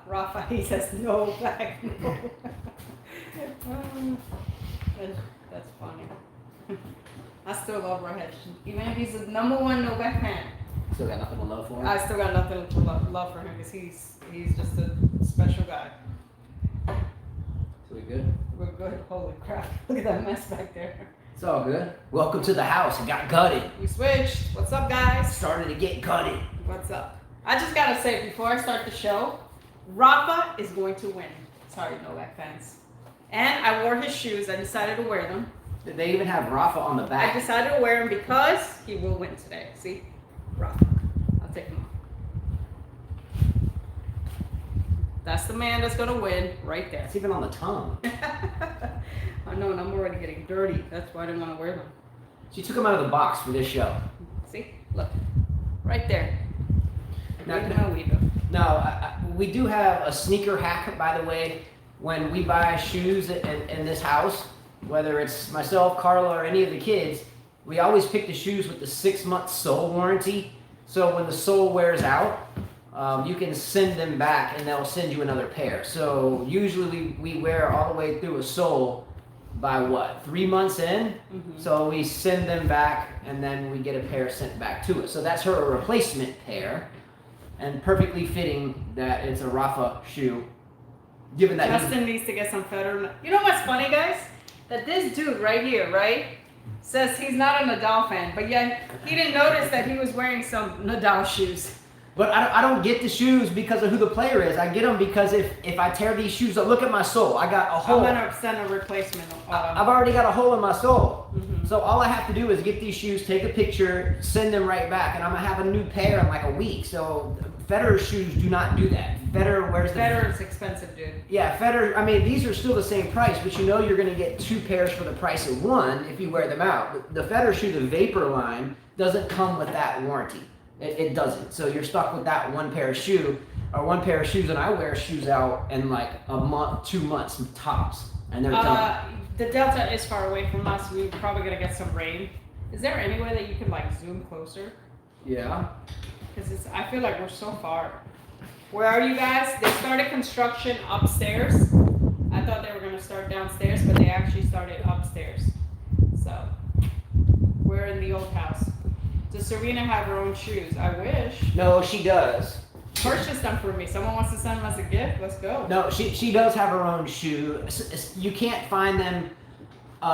Rafa, he says Novak. No. That's funny. I still love Rohit. Even if he's the #1 Novak fan. Still got nothing to love for him? I still got nothing to love for him because he's just a special guy. So we good? We're good. Holy crap. Look at that mess back there. It's all good. Welcome to the house. It got gutted. We switched. What's up, guys? Started to get gutted. What's up? I just gotta say, before I start the show, Rafa is going to win. Sorry, Novak fans. And I wore his shoes. I decided to wear them. Did they even have Rafa on the back? I decided to wear them because he will win today. See? Rafa. I'll take him off. That's the man that's gonna win right there. It's even on the tongue. I know, and I'm already getting dirty. That's why I didn't want to wear them. She took them out of the box for this show. See? Look. Right there. Now, we do have a sneaker hack, by the way. When we buy shoes in this house, whether it's myself, Carla, or any of the kids, we always pick the shoes with the 6-month sole warranty. So when the sole wears out, you can send them back and they'll send you another pair. So usually we wear all the way through a sole by what, 3 months in? Mm-hmm. So we send them back and then we get a pair sent back to us. So that's her replacement pair, and perfectly fitting that it's a Rafa shoe. Given that Justin needs to get some Federer. You know what's funny, guys? That this dude right here, right, says he's not a Nadal fan, but yet he didn't notice that he was wearing some Nadal shoes. But I don't get the shoes because of who the player is. I get them because if I tear these shoes up, look at my sole. I got a hole. I'm gonna send a replacement. I've already got a hole in my sole. Mm-hmm. So all I have to do is get these shoes, take a picture, send them right back, and I'm gonna have a new pair in like a week. So Federer's shoes do not do that. Federer wears the... Federer's expensive, dude. Yeah, Federer, I mean, these are still the same price, but you know you're gonna get 2 pairs for the price of 1 if you wear them out. The Federer shoe, the Vapor line, doesn't come with that warranty. It doesn't. So you're stuck with that 1 pair of shoe, or 1 pair of shoes, and I wear shoes out in like a month, 2 months tops, and they're done. The Delta is far away from us. We're probably gonna get some rain. Is there any way that you can like zoom closer? Yeah. Because I feel like we're so far. Where are you guys? They started construction upstairs. I thought they were gonna start downstairs, but they actually started upstairs. So we're in the old house. Does Serena have her own shoes? I wish. No, she does. Purchase them for me. Someone wants to send them as a gift. Let's go. No, she does have her own shoe. You can't find them.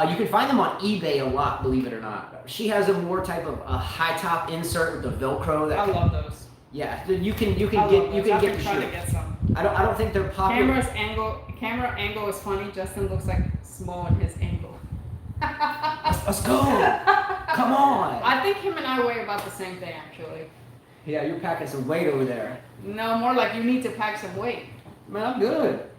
You can find them on eBay a lot, believe it or not. She has a more type of a high top insert with the Velcro. I love those. Yeah, you can get the shoe. To get some. I don't think they're popular. Camera angle is funny. Justin looks like small in his angle. Let's go. Come on. I think him and I weigh about the same thing, actually. Yeah, you're packing some weight over there. No, more like you need to pack some weight. Man, I'm good.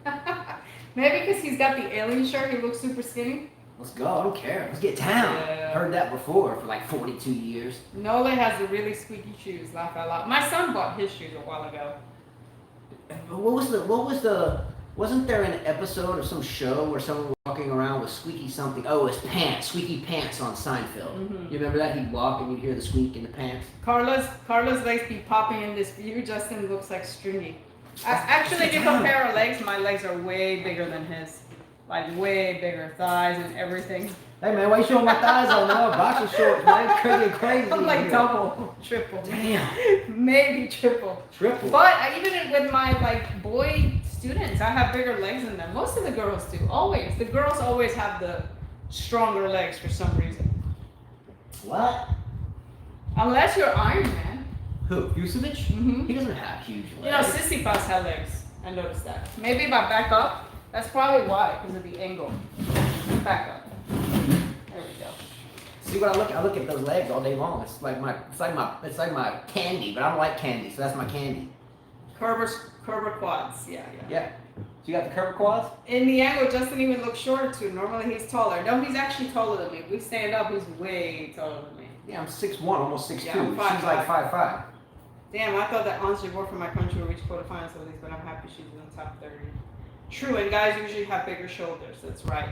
Maybe because he's got the alien shirt, he looks super skinny. Let's go. I don't care. Let's get down. Yeah. Heard that before for like 42 years. Nole has the really squeaky shoes. Laugh out loud. My son bought his shoes a while ago. Wasn't there an episode of some show where someone was walking around with squeaky something? Oh, it's pants, squeaky pants on Seinfeld. Mm-hmm. You remember that? He'd walk and you'd hear the squeak in the pants. Carla's legs be popping in this view. Justin looks like stringy. Actually, if you compare our legs, my legs are way bigger than his. Like way bigger thighs and everything. Hey man, why you showing my thighs on now? Boxer shorts, man. Crazy. I'm like double, triple. Damn. Maybe triple. Triple. But even with my like boy students, I have bigger legs than them. Most of the girls do. Always. The girls always have the stronger legs for some reason. What? Unless you're Iron Man. Who? Yusevic? Mm-hmm. He doesn't have huge legs. You know, Sissipas have legs. I noticed that. Maybe if I back up, that's probably why, because of the angle. Back up. There we go. See what I look at those legs all day long. It's like my candy, but I don't like candy, so that's my candy. Curver quads. Yeah. Yeah. So you got the curved quads? In the angle, Justin even looks shorter too. Normally he's taller. No, he's actually taller than me. If we stand up, he's way taller than me. Yeah, I'm 6'1", almost 6'2". Yeah, I'm 5'5". She's like 5'5". Damn, I thought that Ons Jabeur for my country would reach quarterfinals at least, but I'm happy she's in the top 30. True, and guys usually have bigger shoulders. That's right.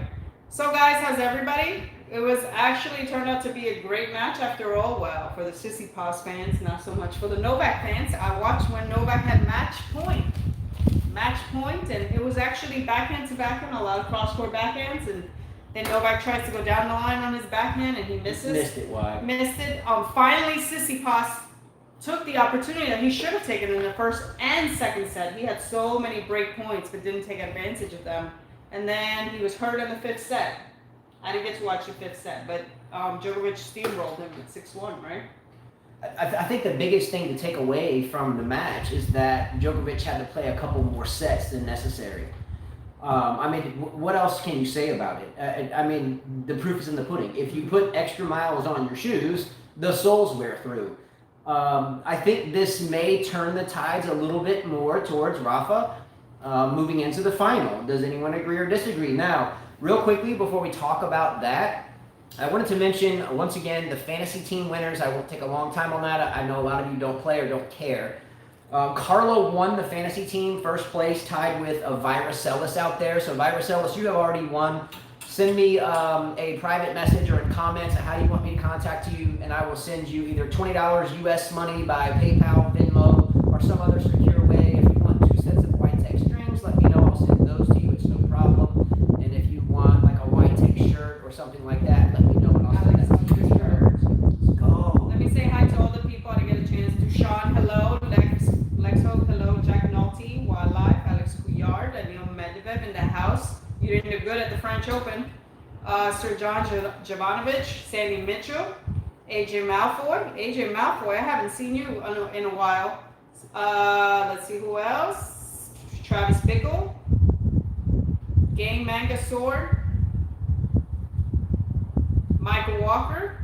So guys, how's everybody? It was actually turned out to be a great match after all. Well, for the Sissipas fans, not so much for the Novak fans. I watched when Novak had match point. point, and it was actually backhand to backhand, a lot of cross-court backhands, and then Novak tries to go down the line on his backhand, and he misses. Missed it wide. Missed it. Finally, Tsitsipas took the opportunity that he should have taken in the first and second set. He had so many break points, but didn't take advantage of them. And then he was hurt in the fifth set. I didn't get to watch the fifth set, but Djokovic steamrolled him at 6-1, right? I think the biggest thing to take away from the match is that Djokovic had to play a couple more sets than necessary. I mean, what else can you say about it? I mean, the proof is in the pudding. If you put extra miles on your shoes, the soles wear through. I think this may turn the tides a little bit more towards Rafa moving into the final. Does anyone agree or disagree? Now, real quickly, before we talk about that, I wanted to mention, once again, the fantasy team winners. I won't take a long time on that. I know a lot of you don't play or don't care. Carlo won the fantasy team, first place, tied with a Viruselis out there. So Viruselis, you have already won. Send me a private message or in comments on how you want me to contact you, and I will send you either $20 US money by PayPal, Venmo, or some other secure way. If you want 2 sets of white tech strings, let me know. I'll send those to you. It's no problem. And if you want like a white tech shirt or something like that, let me know and I'll send that to you. Let's go. Let me say hi to all the people. I didn't get a chance to. Sean, hello. Lexo, hello. Jack Nolte, Wildlife, Alex Couillard, Anil Medvedev in the house. You didn't do good at the French Open. Sir John Jovanovic, Sandy Mitchell, AJ Malfoy. AJ Malfoy, I haven't seen you in a while. Let's see who else. Travis Bickle, Game Manga Sword, Michael Walker,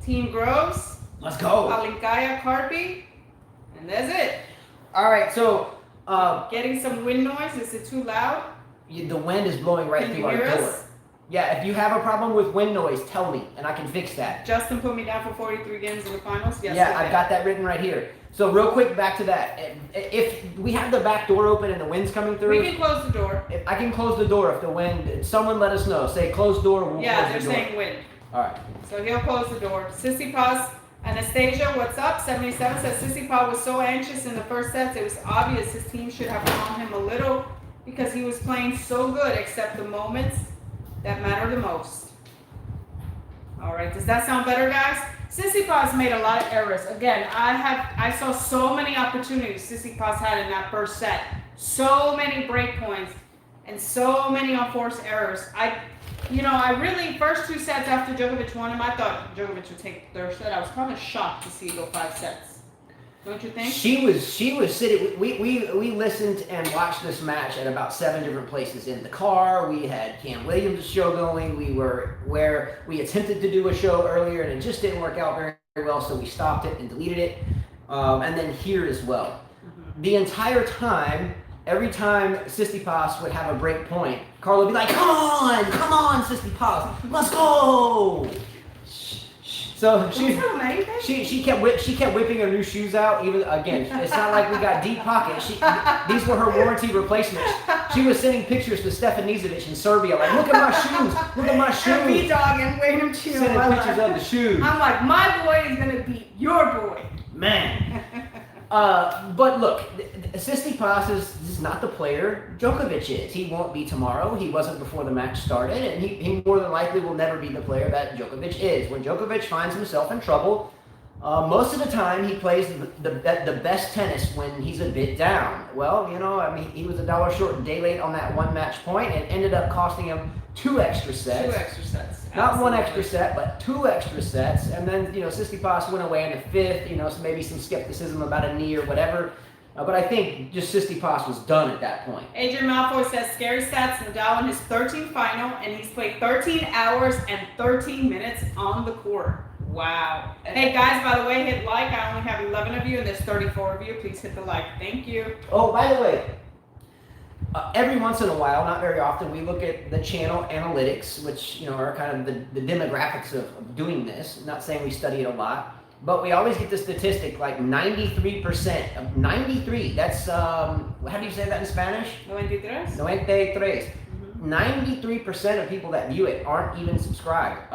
Team Groves. Let's go. Alinkaya Carpi, and that's it. All right, so Getting some wind noise. Is it too loud? the wind is blowing right Can through you our hear door. us? Yeah, if you have a problem with wind noise, tell me, and I can fix that. Justin put me down for 43 games in the finals. Yes, Yeah, I've got that written right here. So real quick, back to that. If we have the back door open and the wind's coming through, We can close the door. if I can close the door if the wind. Someone let us know. Say close door. We'll Yeah, close they're the door. saying wind. All right. So he'll close the door. Tsitsipas, Anastasia, what's up? 77 says Tsitsipas was so anxious in the first sets. It was obvious his team should have calmed him a little because he was playing so good except the moments that matter the most. All right, does that sound better, guys? Tsitsipas made a lot of errors. Again, I saw so many opportunities Tsitsipas had in that first set. So many break points and so many unforced errors. I really, first 2 sets after Djokovic won him, I thought Djokovic would take the third set. I was kind of shocked to see it go 5 sets. Don't you think? She was sitting. We listened and watched this match at about 7 different places in the car. We had Cam Williams' show going. We were where we attempted to do a show earlier and it just didn't work out very well, so we stopped it and deleted it. And then here as well. Mm-hmm. The entire time, every time Tsitsipas would have a break point, Carla would be like, come on, Tsitsipas, let's go. So she kept whipping her new shoes out. Even again, it's not like we got deep pockets. These were her warranty replacements. She was sending pictures to Stefan Nizovic in Serbia, like, look at my shoes, look at my shoes. B-Dog and Wayne Chill. Sending pictures of the shoes. I'm like, my boy is gonna beat your boy. Man. But look, Tsitsipas is not the player Djokovic is. He won't be tomorrow. He wasn't before the match started, and he more than likely will never be the player that Djokovic is. When Djokovic finds himself in trouble, most of the time he plays the best tennis when he's a bit down. Well, he was $1 short and day late on that 1 match point, and ended up costing him 2 extra sets. 2 extra sets. Not Absolutely. 1 extra set, but 2 extra sets. And then, Tsitsipas went away in the 5th, so maybe some skepticism about a knee or whatever. But I think just Tsitsipas was done at that point. Adrian Malfoy says, scary stats, Nadal in his 13th final, and he's played 13 hours and 13 minutes on the court. Wow. Hey, guys, by the way, hit like. I only have 11 of you, and there's 34 of you. Please hit the like. Thank you. Oh, by the way, every once in a while, not very often, we look at the channel analytics, which are kind of the demographics of doing this. I'm not saying we study it a lot, but we always get the statistic like 93% of 93. That's how do you say that in Spanish? 93. 93. 93% of people that view it aren't even subscribed.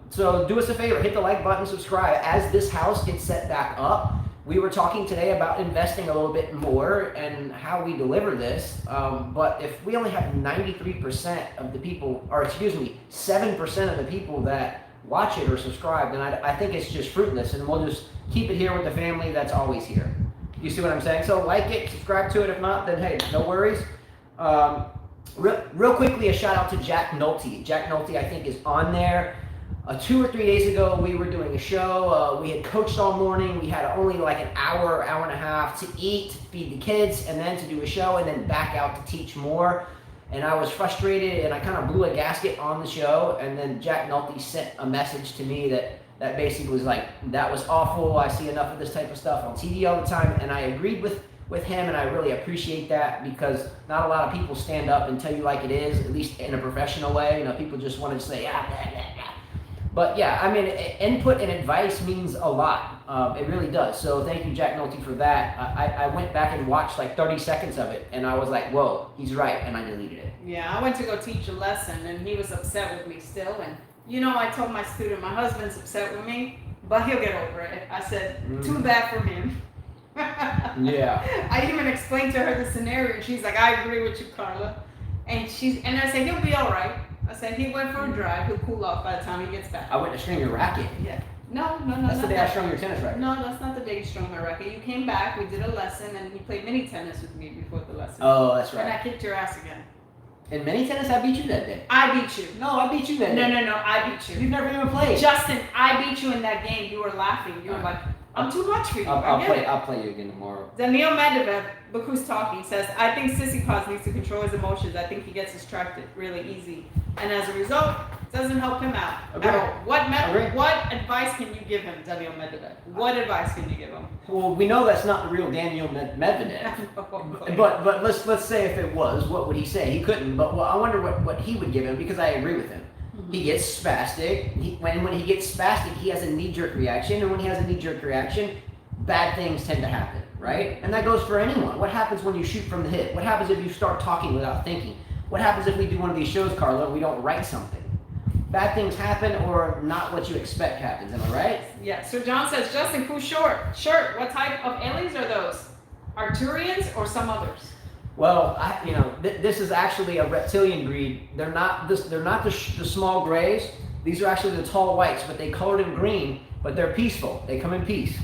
So do us a favor, hit the like button, subscribe. As this house gets set back up, we were talking today about investing a little bit more and how we deliver this. But if we only have 93% of the people, or excuse me, 7% of the people that watch it or subscribe, then I think it's just fruitless, and we'll just keep it here with the family that's always here. You see what I'm saying? So like it, subscribe to it. If not, then hey, no worries. Real quickly, a shout out to Jack Nolte. Jack Nolte, I think, is on there. 2 or 3 days ago, we were doing a show. We had coached all morning. We had only like an hour and a half to eat, to feed the kids, and then to do a show, and then back out to teach more. And I was frustrated, and I kind of blew a gasket on the show. And then Jack Nolte sent a message to me that basically was like, that was awful. I see enough of this type of stuff on TV all the time. And I agreed with him, and I really appreciate that, because not a lot of people stand up and tell you like it is, at least in a professional way. You know, people just want to say, yeah, blah, blah, blah. But yeah, I mean, input and advice means a lot. It really does. So thank you, Jack Nolte, for that. I went back and watched like 30 seconds of it, and I was like, whoa, he's right, and I deleted it. Yeah, I went to go teach a lesson, and he was upset with me still. And you know, I told my student, my husband's upset with me, but he'll get over it. I said, too bad for him. Yeah. I even explained to her the scenario, and she's like, I agree with you, Carla. And I said, he'll be all right. I said, he went for a drive. He'll cool off by the time he gets back. I went to string your racket. Yeah. No. That's the day I strung your tennis racket. No, that's not the day you strung my racket. You came back, we did a lesson, and you played mini tennis with me before the lesson. Oh, that's right. And I kicked your ass again. In mini tennis, I beat you that day. I beat you. No, I beat you that day. No, I beat you. You've never even played. Justin, I beat you in that game. You were laughing. You were like, I'm too much for you. I'll play you again tomorrow. Daniil Medvedev, look who's talking, says, I think Tsitsipas needs to control his emotions. I think he gets distracted really easy. And as a result, it doesn't help him out. Agreed. What advice can you give him, Daniil Medvedev? What advice can you give him? Well, we know that's not the real Daniil Medvedev. But let's say if it was, what would he say? He couldn't. But I wonder what he would give him, because I agree with him. He gets spastic. When he gets spastic, he has a knee-jerk reaction, and when he has a knee-jerk reaction, bad things tend to happen, right? And that goes for anyone. What happens when you shoot from the hip? What happens if you start talking without thinking? What happens if we do one of these shows, Carla, and we don't write something? Bad things happen, or not what you expect happens. Am I right? Yeah. So John says, Justin, who's short? Shirt. What type of aliens are those? Arcturians or some others? Well, this is actually a reptilian breed. They're not the small grays. These are actually the tall whites, but they colored them green. But they're peaceful. They come in peace.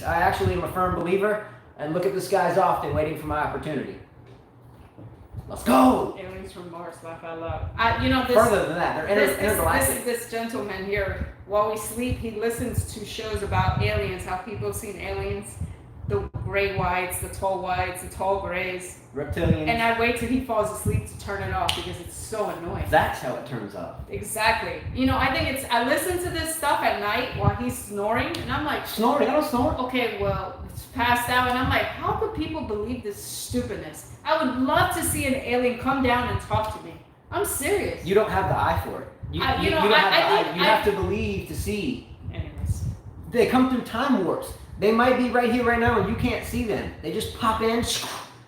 I actually am a firm believer, and look at the skies often, waiting for my opportunity. Let's go. Aliens from Mars, laugh out loud. Further than that, they're intergalactic. This gentleman here, while we sleep, he listens to shows about aliens, how people have seen aliens. The gray whites, the tall grays. Reptilians. And I wait till he falls asleep to turn it off, because it's so annoying. That's how it turns off. Exactly. I listen to this stuff at night while he's snoring, and I'm like, snoring? I don't snore. Okay, well, it's passed out, and I'm like, how could people believe this stupidness? I would love to see an alien come down and talk to me. I'm serious. You don't have the eye for it. You have to believe to see. Anyways. They come through time warps. They might be right here, right now, and you can't see them. They just pop in,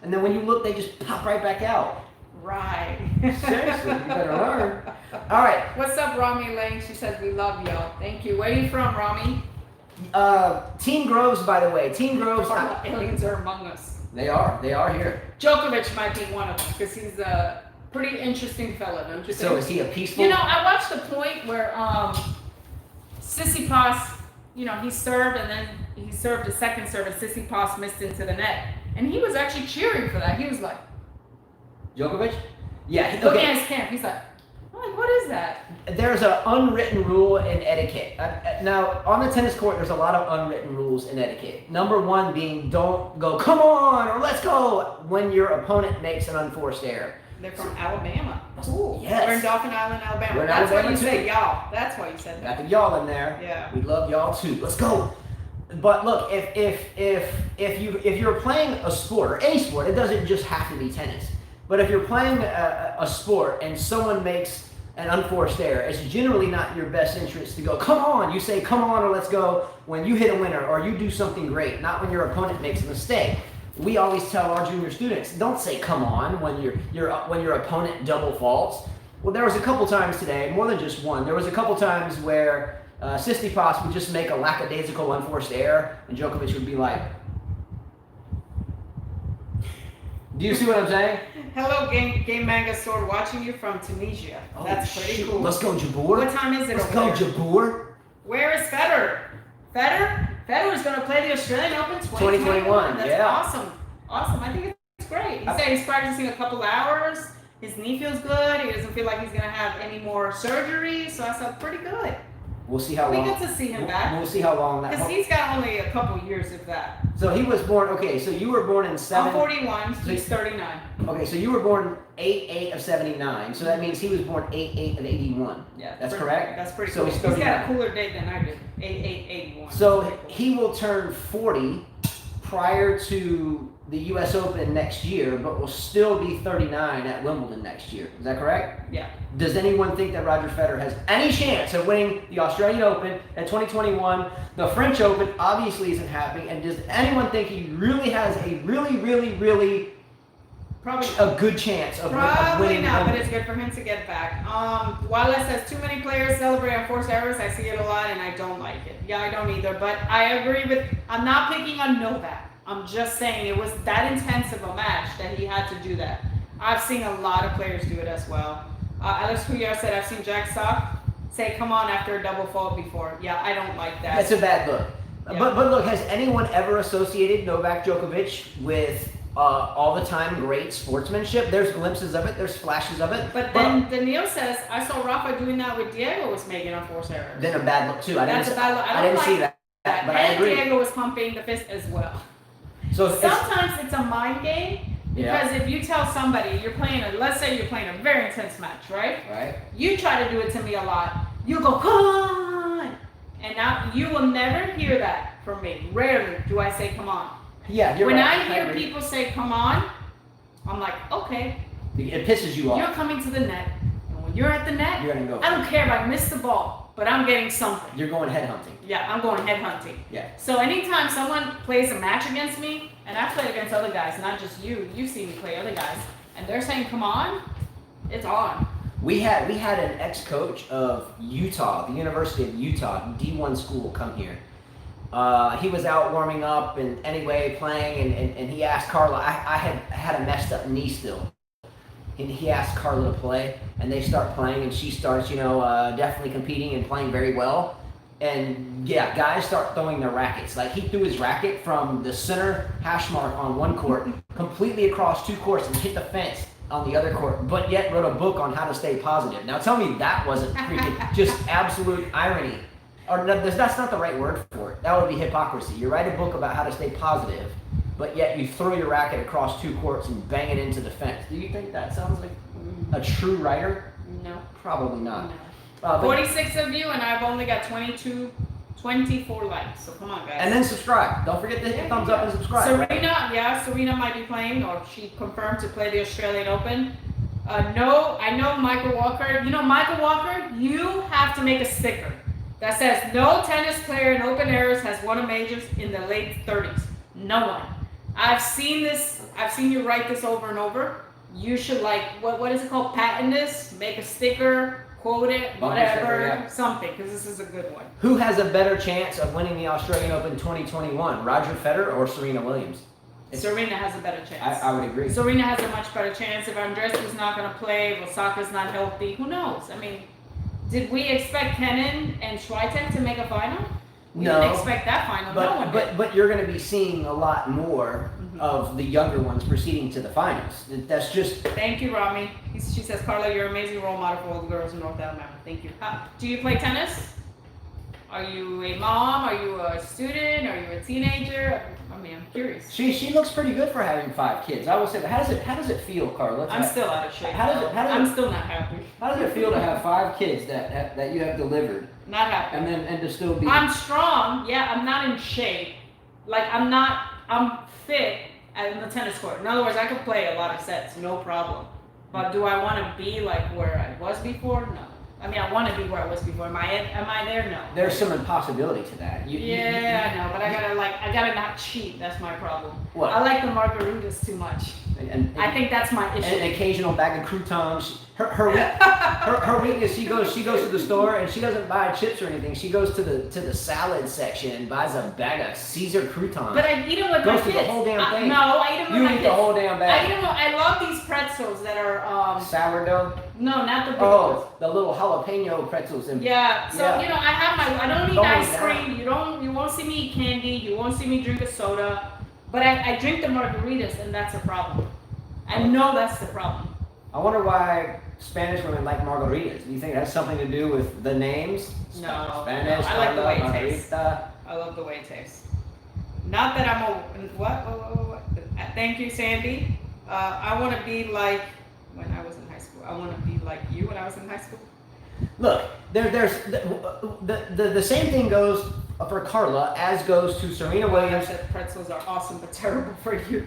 and then when you look, they just pop right back out. Right. Seriously, you better learn. All right. What's up, Rami Lang? She says, we love y'all. Thank you. Where are you from, Rami? Team Groves, by the way. Team Groves. Aliens are among us. They are here. Djokovic might be one of them, because he's a pretty interesting fella, don't you think? So is he a peaceful? I watched the point where Tsitsipas, he served, and then he served a second serve, and Tsitsipas missed into the net. And he was actually cheering for that. He was like... Djokovic? Yeah. Looking at his camp, he's like, what is that? There's an unwritten rule in etiquette. Now, on the tennis court, there's a lot of unwritten rules in etiquette. Number one being, don't go, come on, or let's go, when your opponent makes an unforced error. They're from Alabama. Cool. Yes. We're in Dauphin Island, Alabama. We're in That's Alabama why you too. said y'all. That's why you said that. Got the y'all in there. Yeah. We love y'all too. Let's go. But look, if you're playing a sport, or any sport, it doesn't just have to be tennis. But if you're playing a sport and someone makes an unforced error, it's generally not your best interest to go, come on. You say, come on, or let's go when you hit a winner, or you do something great, not when your opponent makes a mistake. We always tell our junior students, don't say come on when your opponent double faults. Well, there was a couple times today, more than just one. There was a couple times where Tsitsipas would just make a lackadaisical unforced error, and Djokovic would be like, do you see what I'm saying? Hello, Game Manga Sword, watching you from Tunisia. Oh, That's pretty cool. Let's go, Jabeur. What time is it Let's over go, there? Jabeur. Where is Federer? Federer is going to play the Australian Open 2021. That's awesome. Awesome. I think it's great. He said he's practicing a couple hours. His knee feels good. He doesn't feel like he's going to have any more surgery. So I said, pretty good. We'll see how long. We get to see him back. We'll see how long that. Because he's got only a couple years, if that. So he was born. Okay, so you were born in I'm 41. He's 39. Okay, so you were born 8/8 of 79. So that means he was born 8/8 of 81. Yeah, that's correct. That's pretty so cool. He's got a cooler date than I did. 8/8/81. So he will turn 40 prior to the U.S. Open next year, but will still be 39 at Wimbledon next year. Is that correct? Yeah. Does anyone think that Roger Federer has any chance of winning the Australian Open in 2021? The French Open obviously isn't happening. And does anyone think he really has a really probably a good chance of winning? Probably not, but it's good for him to get back. Wallace says too many players celebrate on forced errors. I see it a lot, and I don't like it. Yeah, I don't either. But I agree with. I'm not picking on Novak. I'm just saying it was that intense of a match that he had to do that. I've seen a lot of players do it as well. Alex Couillard said, I've seen Jack Sock say, come on, after a double fault before. Yeah, I don't like that. That's a bad look. Yeah. But look, has anyone ever associated Novak Djokovic with all the time great sportsmanship? There's glimpses of it. There's flashes of it. But then Daniil says, I saw Rafa doing that with Diego was making a forced error. Then a bad look too. That's a bad look. I didn't see that. But I agree. Diego was pumping the fist as well. So sometimes it's a mind game. Because if you tell somebody you're playing let's say you're playing a very intense match, right? Right. You try to do it to me a lot. You go, come on! And now you will never hear that from me. Rarely do I say come on. Yeah, you're when right. I hear people say come on, I'm like, okay. It pisses you off. You're coming to the net. And when you're at the net, you're gonna go. I don't care if I miss the ball, but I'm getting something. You're going head hunting. Yeah, I'm going head hunting. Yeah. So anytime someone plays a match against me, and I've played against other guys, not just you. You've seen me play other guys, and they're saying, "Come on," it's on. We had an ex-coach of Utah, the University of Utah, D1 school, come here. He was out warming up and anyway playing, and he asked Carla. I had a messed up knee still, and he asked Carla to play, and they start playing, and she starts, definitely competing and playing very well. And yeah, guys start throwing their rackets. Like he threw his racket from the center hash mark on one court completely across two courts and hit the fence on the other court, but yet wrote a book on how to stay positive. Now tell me that wasn't freaking just absolute irony. Or no, that's not the right word for it. That would be hypocrisy. You write a book about how to stay positive, but yet you throw your racket across two courts and bang it into the fence. Do you think that sounds like a true writer? No. Probably not. No. 46 of you, and I've only got 24 likes. So come on, guys. And then subscribe. Don't forget to hit the thumbs up and subscribe. Serena might be playing, or she confirmed to play the Australian Open. No, I know Michael Walker. You know Michael Walker? You have to make a sticker that says no tennis player in open errors has won a majors in the late 30s. No one. I've seen this. I've seen you write this over and over. You should what is it called? Patent this. Make a sticker. Quote it, whatever, something, because this is a good one. Who has a better chance of winning the Australian Open 2021, Roger Federer or Serena Williams? Serena has a better chance. I would agree. Serena has a much better chance. If Andreescu's not going to play, if Osaka's not healthy, who knows? I mean, did we expect Kenin and Swiatek to make a final? We didn't expect that final. But you're going to be seeing a lot more of the younger ones proceeding to the finals. That's just. Thank you, Rami. She says, Carla, you're an amazing role model for all the girls in North Alabama. Thank you. Do you play tennis? Are you a mom? Are you a student? Are you a teenager? I mean, I'm curious. She looks pretty good for having 5 kids. I will say that. How does it feel, Carla? I'm still out of shape. I'm still not happy. How does it feel to have 5 kids that you have delivered? Not happy. And to still be. I'm strong. Yeah, I'm not in shape. I'm fit in the tennis court. In other words, I could play a lot of sets, no problem. But do I want to be like where I was before? No. I mean, I want to be where I was before. Am I there? No. There's some impossibility to that. I know, but I gotta not cheat. That's my problem. What? I like the margaritas too much. I think that's my issue. And an occasional bag of croutons. Her weakness, she goes to the store and she doesn't buy chips or anything. She goes to the salad section and buys a bag of Caesar croutons. But I eat them with my kids. Goes through the whole damn thing. No, I eat them with my kids. You eat the whole damn bag. I love these pretzels that are sourdough. No, not the big ones. The little jalapeno pretzels. Yeah. So I have I don't eat ice cream. Down. You won't see me eat candy. You won't see me drink a soda. But I drink the margaritas, and that's a problem. I know that's the problem. I wonder why Spanish women like margaritas. Do you think it has something to do with the names? No. Spanish. I like the way it margarita. tastes. I love the way it tastes. Not that I'm a what? Thank you, Sandy. I want to be like when I was in high school. I want to be like you when I was in high school. Look, there's the same thing goes for Carla as goes to Serena Williams. I said pretzels are awesome but terrible for you.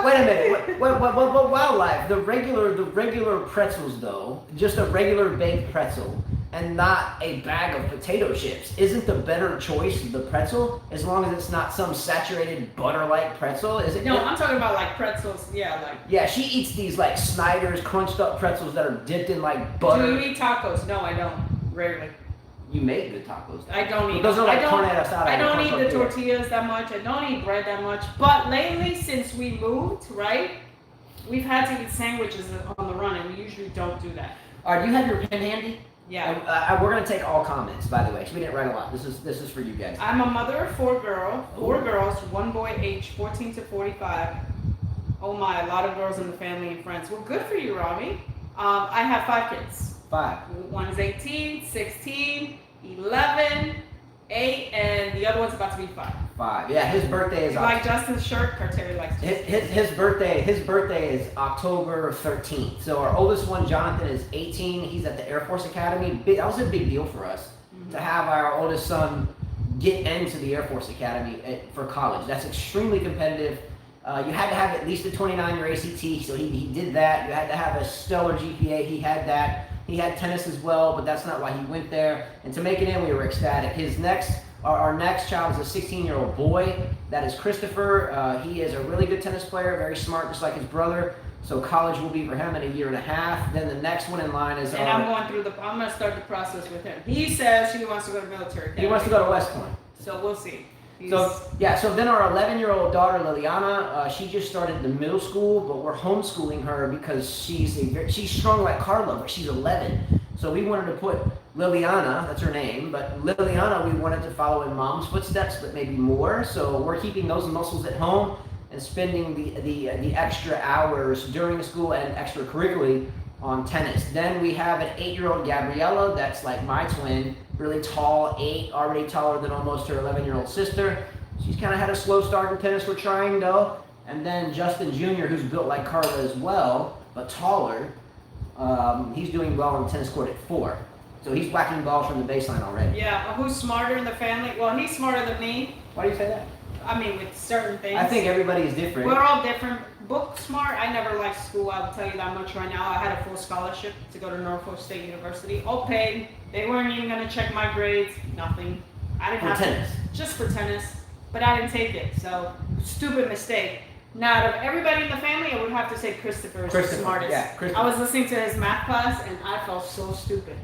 Wait a minute. What wildlife? The regular pretzels though, just a regular baked pretzel and not a bag of potato chips. Isn't the better choice the pretzel as long as it's not some saturated butter-like pretzel? Is it? No, I'm talking about like pretzels. Yeah, like. Yeah, she eats these like Snyder's crunched up pretzels that are dipped in like butter. Do you eat tacos? No, I don't. Rarely. You make good tacos. I don't eat. Those are like carne asada. I don't eat the tortillas that much. I don't eat bread that much. But lately, since we moved, right, we've had to eat sandwiches on the run, and we usually don't do that. All right, you have your pen handy? Yeah. We're gonna take all comments, by the way. We didn't write a lot. This is for you guys. I'm a mother of four girls, one boy, aged 14 to 45. Oh my, a lot of girls in the family and friends. Well, good for you, Rami. I have 5 kids. 5. One is 18, 16, 11, 8, and the other one's about to be 5. 5. Yeah, his birthday is. You like Justin's shirt? Carterry likes his birthday is October 13th. So our oldest one, Jonathan, is 18. He's at the Air Force Academy. That was a big deal for us to have our oldest son get into the Air Force Academy for college. That's extremely competitive. You had to have at least a 29-year ACT, so he did that. You had to have a stellar GPA. He had that. He had tennis as well, but that's not why he went there. And to make it in, we were ecstatic. Our next child is a 16-year-old boy. That is Christopher. He is a really good tennis player, very smart, just like his brother. So college will be for him in a year and a half. Then the next one in line is. And I'm going to start the process with him. He says he wants to go to military academy. He wants to go to West Point. So we'll see. So then our 11-year-old daughter Liliana, she just started the middle school, but we're homeschooling her because she's strong like Carla, but she's 11. So we wanted to put Liliana, that's her name, but Liliana we wanted to follow in mom's footsteps, but maybe more. So we're keeping those muscles at home and spending the extra hours during school and extracurricularly on tennis. Then we have an 8-year-old Gabriella, that's like my twin, really tall, 8, already taller than almost her 11-year-old sister. She's kind of had a slow start in tennis. We're trying though. And then Justin Jr., who's built like Carla as well, but taller, he's doing well on the tennis court at 4. So he's whacking balls from the baseline already. Yeah, who's smarter in the family? Well, he's smarter than me. Why do you say that? I mean, with certain things. I think everybody is different. We're all different. Book smart, I never liked school, I will tell you that much right now. I had a full scholarship to go to Norfolk State University, all paid. They weren't even going to check my grades, nothing. I didn't have tennis. Just for tennis, but I didn't take it, so stupid mistake. Now, out of everybody in the family, I would have to say Christopher is the smartest. Yeah, Christopher. I was listening to his math class, and I felt so stupid.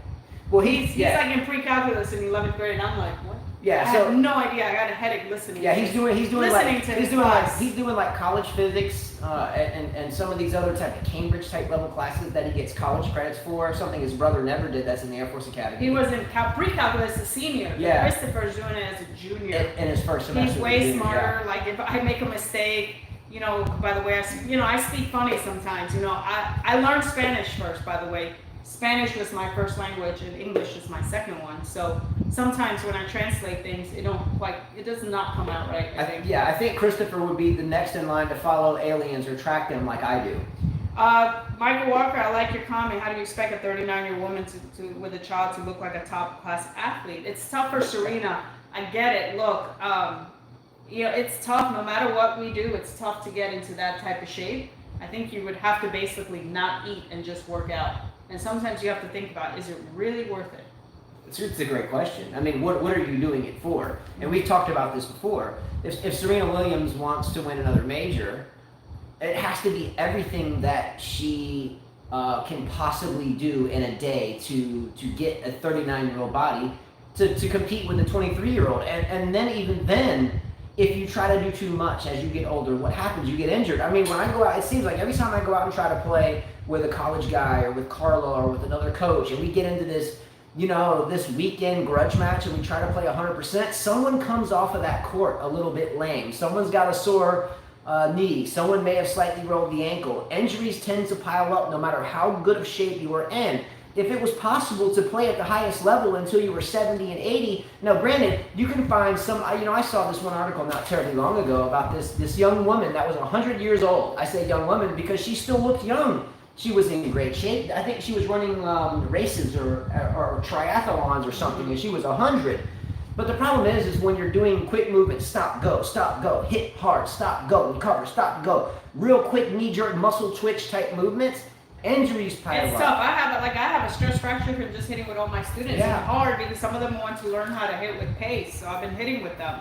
Well, he's like in pre-calculus in 11th grade, and I'm like, what? Yeah, I have no idea. I got a headache listening. Yeah, he's doing like class. college physics and some of these other type of Cambridge type level classes that he gets college credits for. Something his brother never did. That's in the Air Force Academy. He was in pre-calculus as a senior. Yeah. Christopher's doing it as a junior. In his first semester. He's way smarter. Yeah. Like if I make a mistake, by the way, I speak funny sometimes. I learned Spanish first, by the way. Spanish was my first language and English is my second one. So sometimes when I translate things, it does not come out right. I think Christopher would be the next in line to follow aliens or track them like I do. Michael Walker, I like your comment. How do you expect a 39-year-old woman with a child to look like a top-class athlete? It's tough for Serena. I get it. Look, it's tough. No matter what we do, it's tough to get into that type of shape. I think you would have to basically not eat and just work out. And sometimes you have to think about, is it really worth it? It's a great question. I mean, what are you doing it for? And we've talked about this before. If Serena Williams wants to win another major, it has to be everything that she can possibly do in a day to get a 39-year-old body to compete with a 23-year-old. And then even then, if you try to do too much as you get older, what happens? You get injured. I mean, when I go out, it seems like every time I go out and try to play with a college guy or with Carla or with another coach, and we get into this, this weekend grudge match and we try to play 100%, someone comes off of that court a little bit lame. Someone's got a sore knee. Someone may have slightly rolled the ankle. Injuries tend to pile up no matter how good of shape you are in. If it was possible to play at the highest level until you were 70 and 80, now granted, you can find some, I saw this one article not terribly long ago about this young woman that was 100 years old. I say young woman because she still looked young. She was in great shape. I think she was running races or triathlons or something, and she was 100. But the problem is when you're doing quick movement, stop, go, hit hard, stop, go, recover, stop, go, real quick knee-jerk muscle twitch type movements, injuries pile up. It's tough. I have a stress fracture from just hitting with all my students. Yeah. It's hard because some of them want to learn how to hit with pace, so I've been hitting with them.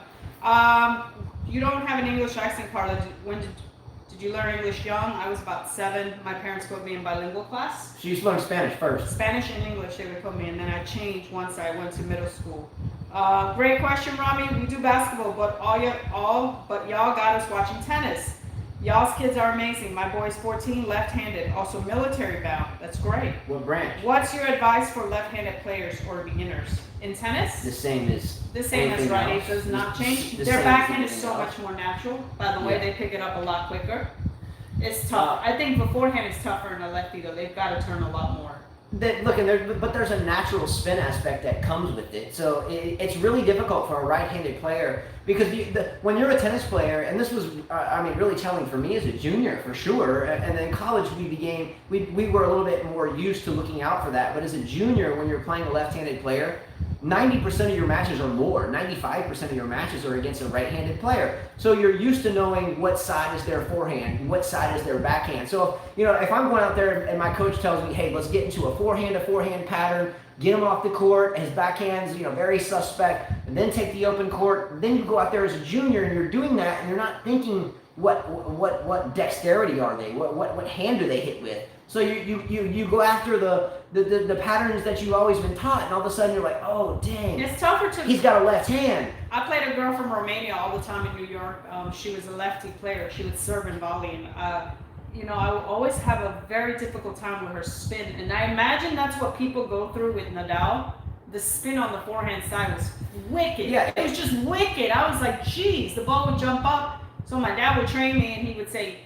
You don't have an English accent, Carla. Did you learn English young? I was about 7. My parents put me in bilingual class. She used to learn Spanish first. Spanish and English they would put me, and then I changed once I went to middle school. Great question, Rami. We do basketball, but y'all got us watching tennis. Y'all's kids are amazing. My boy's 14, left-handed, also military bound. That's great. What branch? What's your advice for left-handed players or beginners in tennis? The same as right. It does not change. Their backhand is so much more natural. By the way, they pick it up a lot quicker. It's tough. I think the forehand is tougher in a lefty though. They've got to turn a lot more. But there's a natural spin aspect that comes with it. So it's really difficult for a right-handed player because when you're a tennis player, and this was, really telling for me as a junior for sure. And then college, we were a little bit more used to looking out for that. But as a junior, when you're playing a left-handed player, 90% of your matches or more, 95% of your matches are against a right-handed player. So you're used to knowing what side is their forehand, what side is their backhand. So, if I'm going out there and my coach tells me, hey, let's get into a forehand pattern, get him off the court, his backhand's, very suspect, and then take the open court, then you go out there as a junior and you're doing that and you're not thinking what dexterity are they, what hand do they hit with. So you go after the patterns that you've always been taught, and all of a sudden you're like, oh dang, it's tougher to. He's got a left hand. I played a girl from Romania all the time in New York. She was a lefty player. She would serve and volley, and I would always have a very difficult time with her spin. And I imagine that's what people go through with Nadal. The spin on the forehand side was wicked. Yeah, it was just wicked. I was like, geez, the ball would jump up. So my dad would train me, and he would say,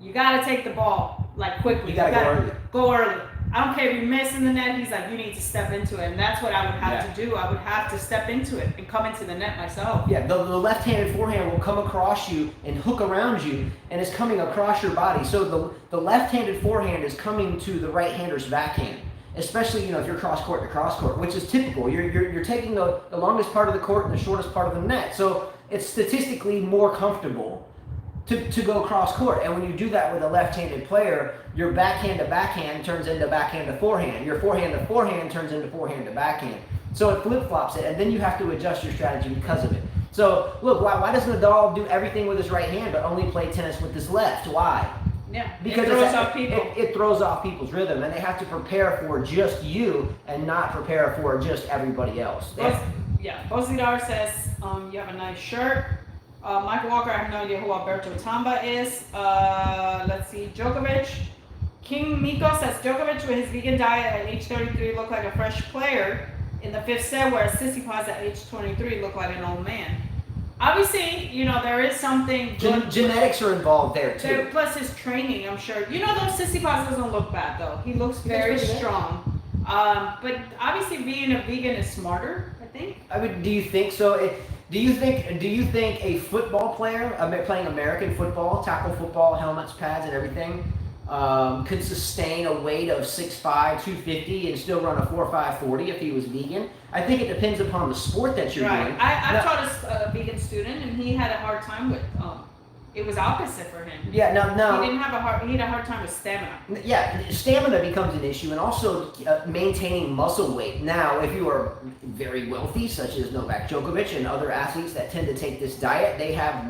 you got to take the ball quickly. You gotta go early. I don't care if you miss in the net. He's like, you need to step into it. And that's what I would have to do. I would have to step into it and come into the net myself. Yeah, the left-handed forehand will come across you and hook around you, and it's coming across your body. So the left-handed forehand is coming to the right-hander's backhand, especially, if you're cross-court to cross-court, which is typical. You're taking the longest part of the court and the shortest part of the net. So it's statistically more comfortable to go cross court. And when you do that with a left-handed player, your backhand to backhand turns into backhand to forehand. Your forehand to forehand turns into forehand to backhand. So it flip-flops it, and then you have to adjust your strategy because of it. So look, why does Nadal do everything with his right hand but only play tennis with his left? Why? Yeah, because it throws off people. It throws off people's rhythm, and they have to prepare for just you and not prepare for just everybody else. Bosidar says, you have a nice shirt. Michael Walker, I have no idea who Alberto Tamba is. Let's see, Djokovic. King Miko says, Djokovic with his vegan diet at age 33 looked like a fresh player in the 5th set, whereas Tsitsipas at age 23 looked like an old man. Obviously, there is something. Genetics are involved there too. Plus his training, I'm sure. Though Tsitsipas doesn't look bad though. He looks very strong. But obviously, being a vegan is smarter, I think. Do you think so? Do you think a football player playing American football, tackle football, helmets, pads, and everything, could sustain a weight of 6'5", 250 and still run a 4.5 40 if he was vegan? I think it depends upon the sport that you're doing. I taught a vegan student, and he had a hard time with. It was opposite for him. Yeah, no. He had a hard time with stamina. Yeah, stamina becomes an issue, and also maintaining muscle weight. Now, if you are very wealthy, such as Novak Djokovic and other athletes that tend to take this diet, they have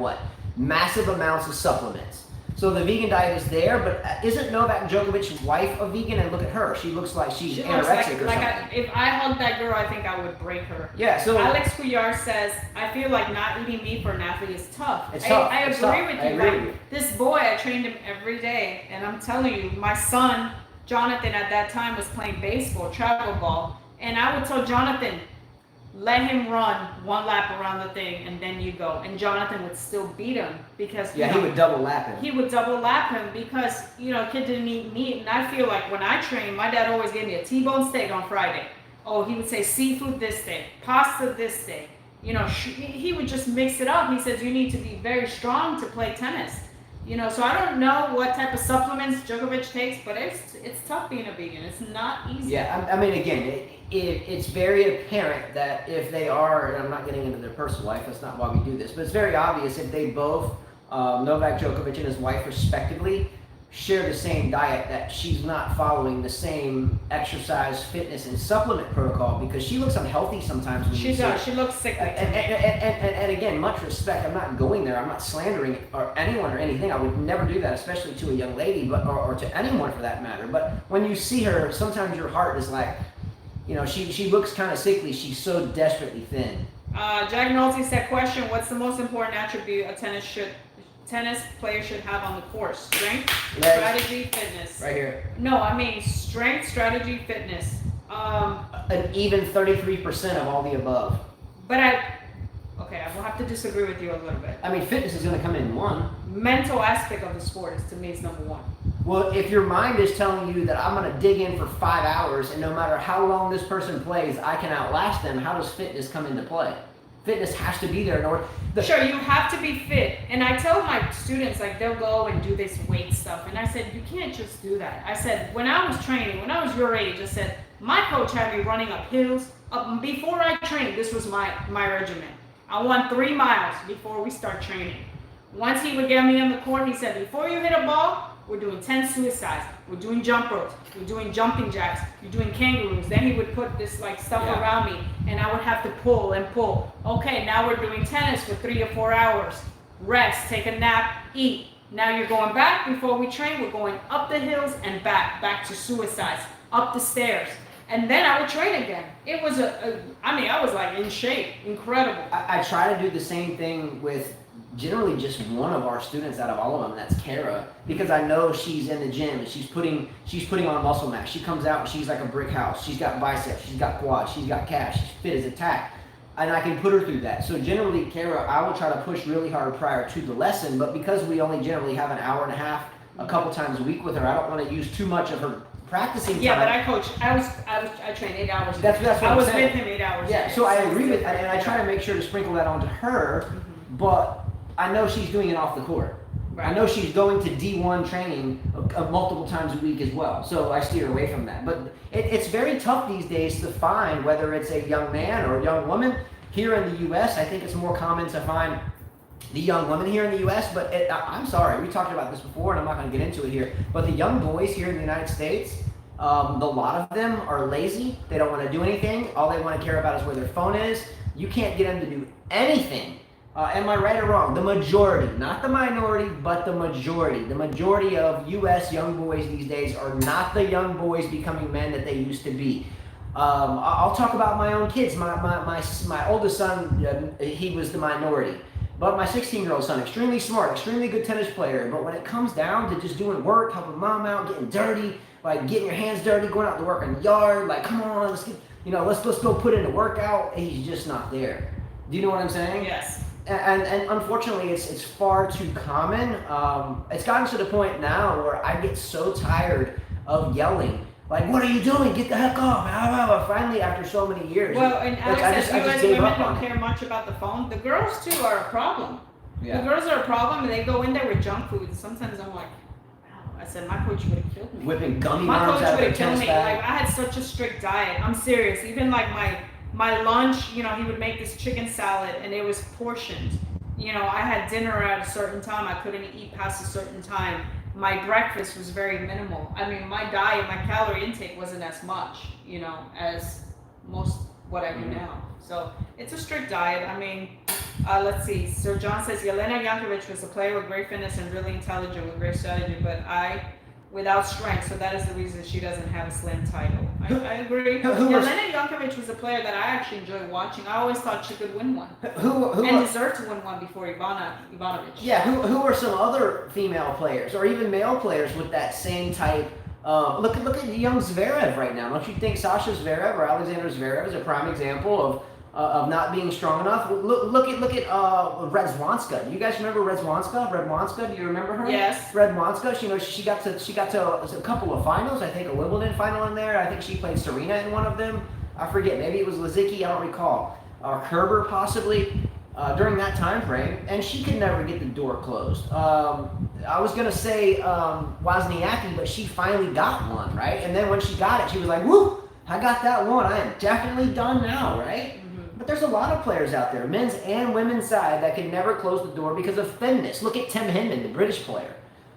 massive amounts of supplements. So the vegan diet is there, but isn't Novak Djokovic's wife a vegan? And look at her; she looks like she's anorexic or something. If I hugged that girl, I think I would break her. Yeah. So Alex Couillard says, "I feel like not eating meat for an athlete is tough." It's tough. I It's agree tough. with I you. agree with you. This boy, I trained him every day, and I'm telling you, my son Jonathan at that time was playing baseball, travel ball, and I would tell Jonathan, let him run one lap around the thing and then you go. And Jonathan would still beat him because he would double lap him. He would double lap him because, kid didn't eat meat. And I feel like when I trained, my dad always gave me a T-bone steak on Friday. Oh, he would say seafood this day, pasta this day. He would just mix it up. He says you need to be very strong to play tennis. So I don't know what type of supplements Djokovic takes, but it's tough being a vegan. It's not easy. Yeah, I mean, again, it's very apparent that if they are, and I'm not getting into their personal life, that's not why we do this, but it's very obvious if they both, Novak Djokovic and his wife respectively, share the same diet, that she's not following the same exercise, fitness, and supplement protocol, because she looks unhealthy sometimes. When She does. She looks sickly. And again, much respect. I'm not going there. I'm not slandering anyone or anything. I would never do that, especially to a young lady, or to anyone for that matter. But when you see her, sometimes your heart is like, she looks kind of sickly. She's so desperately thin. Jack Nolte said, question, what's the most important attribute a tennis player should have on the course? Strength, strategy, fitness. Right here. No, I mean strength, strategy, fitness. An even 33% of all the above. But I will have to disagree with you a little bit. I mean, fitness is going to come in one. Mental aspect of the sport is, to me, is number one. Well, if your mind is telling you that I'm going to dig in for 5 hours, and no matter how long this person plays, I can outlast them, how does fitness come into play? Fitness has to be there in order. Sure, you have to be fit. And I tell my students, they'll go and do this weight stuff. And I said, you can't just do that. I said, when I was training, when I was your age, I said, my coach had me running up hills. Before I trained, this was my regimen. I won 3 miles before we start training. Once he would get me on the court, he said, before you hit a ball, we're doing 10 suicides. We're doing jump ropes. We're doing jumping jacks. You're doing kangaroos. Then he would put this stuff around me, and I would have to pull and pull. Okay, now we're doing tennis for 3 or 4 hours. Rest, take a nap, eat. Now you're going back. Before we train, we're going up the hills and back to suicides, up the stairs. And then I would train again. It was I was like in shape, incredible. I try to do the same thing with generally just one of our students out of all of them. That's Kara, because I know she's in the gym and she's putting on muscle mass. She comes out and she's like a brick house. She's got biceps, she's got quads, she's got calves, she's fit as a tack. And I can put her through that. So generally, Kara, I will try to push really hard prior to the lesson, but because we only generally have an hour and a half a couple times a week with her, I don't want to use too much of her practicing time. Yeah, but I coach. I trained 8 hours. That's what I was saying. with him 8 hours. Yeah, so I agree with that, and I try to make sure to sprinkle that onto her, but I know she's doing it off the court. Right. I know she's going to D1 training multiple times a week as well, so I steer away from that. But it's very tough these days to find, whether it's a young man or a young woman. Here in the U.S., I think it's more common to find the young women here in the U.S., but I'm sorry, we talked about this before, and I'm not going to get into it here, but the young boys here in the United States, a lot of them are lazy. They don't want to do anything. All they want to care about is where their phone is. You can't get them to do anything. Am I right or wrong? The majority, not the minority, but the majority. The majority of U.S. young boys these days are not the young boys becoming men that they used to be. I'll talk about my own kids. My oldest son, he was the minority. But my 16-year-old son, extremely smart, extremely good tennis player. But when it comes down to just doing work, helping mom out, getting dirty, like getting your hands dirty, going out to work in the yard, like come on, let's go put in a workout. He's just not there. Do you know what I'm saying? Yes. And unfortunately, it's far too common. It's gotten to the point now where I get so tired of yelling. Like, what are you doing? Get the heck off. Finally, after so many years. Well, and Alex says U.S. women don't care much about the phone. The girls, too, are a problem. Yeah. The girls are a problem, and they go in there with junk food. Sometimes I'm like, wow. I said, my coach would have killed me. Whipping gummy worms out of their tennis bag. Like, I had such a strict diet. I'm serious. Even like my lunch, he would make this chicken salad, and it was portioned. I had dinner at a certain time. I couldn't eat past a certain time. My breakfast was very minimal. I mean, my diet, my calorie intake wasn't as much, as most what I do now. So it's a strict diet. I mean, Let's see. Sir John says Jelena Jankovic was a player with great fitness and really intelligent with great strategy, but without strength, so that is the reason she doesn't have a slam title. I agree. Jelena Jankovic was a player that I actually enjoyed watching. I always thought she could win one. And deserved to win one before Ivanovic. Yeah, who are some other female players or even male players with that same type? Look at the young Zverev right now. Don't you think Sasha Zverev or Alexander Zverev is a prime example of not being strong enough? Look at Redzwanska. Do you guys remember Redzwanska? Do you remember her? Yes. Redzwanska. She got to a couple of finals. I think a Wimbledon final in there. I think she played Serena in one of them. I forget. Maybe it was Lazicki. I don't recall. Kerber possibly. During that time frame, and she could never get the door closed. I was gonna say Wozniacki, but she finally got one, right? And then when she got it, she was like, "Woo! I got that one. I am definitely done now," right? Mm-hmm. But there's a lot of players out there, men's and women's side, that can never close the door because of thinness. Look at Tim Henman, the British player.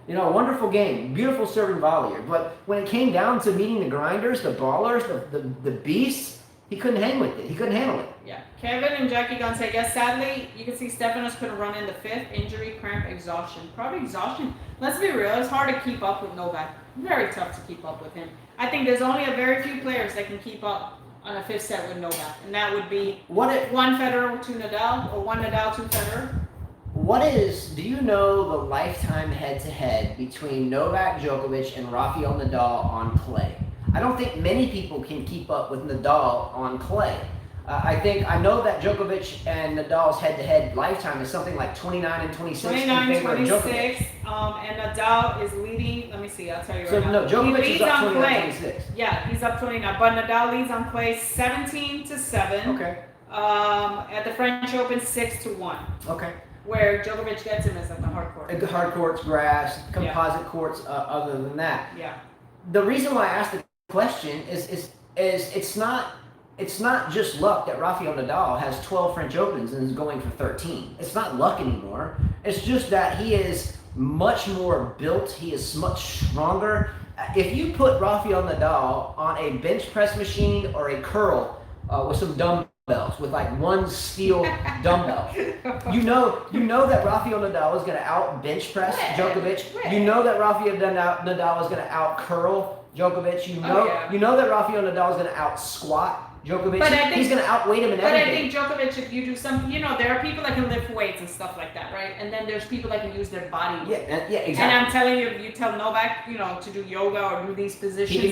A wonderful game, beautiful serving volleyer. But when it came down to meeting the grinders, the ballers, the beasts, he couldn't hang with it. He couldn't handle it. Yeah. Kevin and Jackie Gunn say, yes, sadly, you can see Stefanos couldn't run in the fifth. Injury, cramp, exhaustion. Probably exhaustion. Let's be real. It's hard to keep up with Novak. Very tough to keep up with him. I think there's only a very few players that can keep up on a fifth set with Novak. And that would be one Federer, two Nadal, or one Nadal, two Federer. Do you know the lifetime head-to-head between Novak Djokovic and Rafael Nadal on clay? I don't think many people can keep up with Nadal on clay. I know that Djokovic and Nadal's head-to-head lifetime is something like 29 and 26 in favor of Djokovic. And Nadal is leading. Let me see. I'll tell you right now. No, Djokovic is up 29-26. Yeah, he's up 29. But Nadal leads on clay 17-7. Okay. At the French Open 6-1. Okay. Where Djokovic gets him is at the hard court. The hard courts, grass, composite courts. Other than that. Yeah. The reason why I asked the question is it's not just luck that Rafael Nadal has 12 French Opens and is going for 13. It's not luck anymore. It's just that he is much more built. He is much stronger. If you put Rafael Nadal on a bench press machine or a curl with some dumbbells, with like one steel dumbbell, you know that Rafael Nadal is going to out bench press Djokovic. You know that Rafael Nadal is going to out curl Djokovic. You know that Rafael Nadal is going to out squat Djokovic. But he's going to outweight him in everything. But I think Djokovic, if you do something, there are people that can lift weights and stuff like that, right? And then there's people that can use their body. Yeah, exactly. And I'm telling you, if you tell Novak, to do yoga or do these positions, he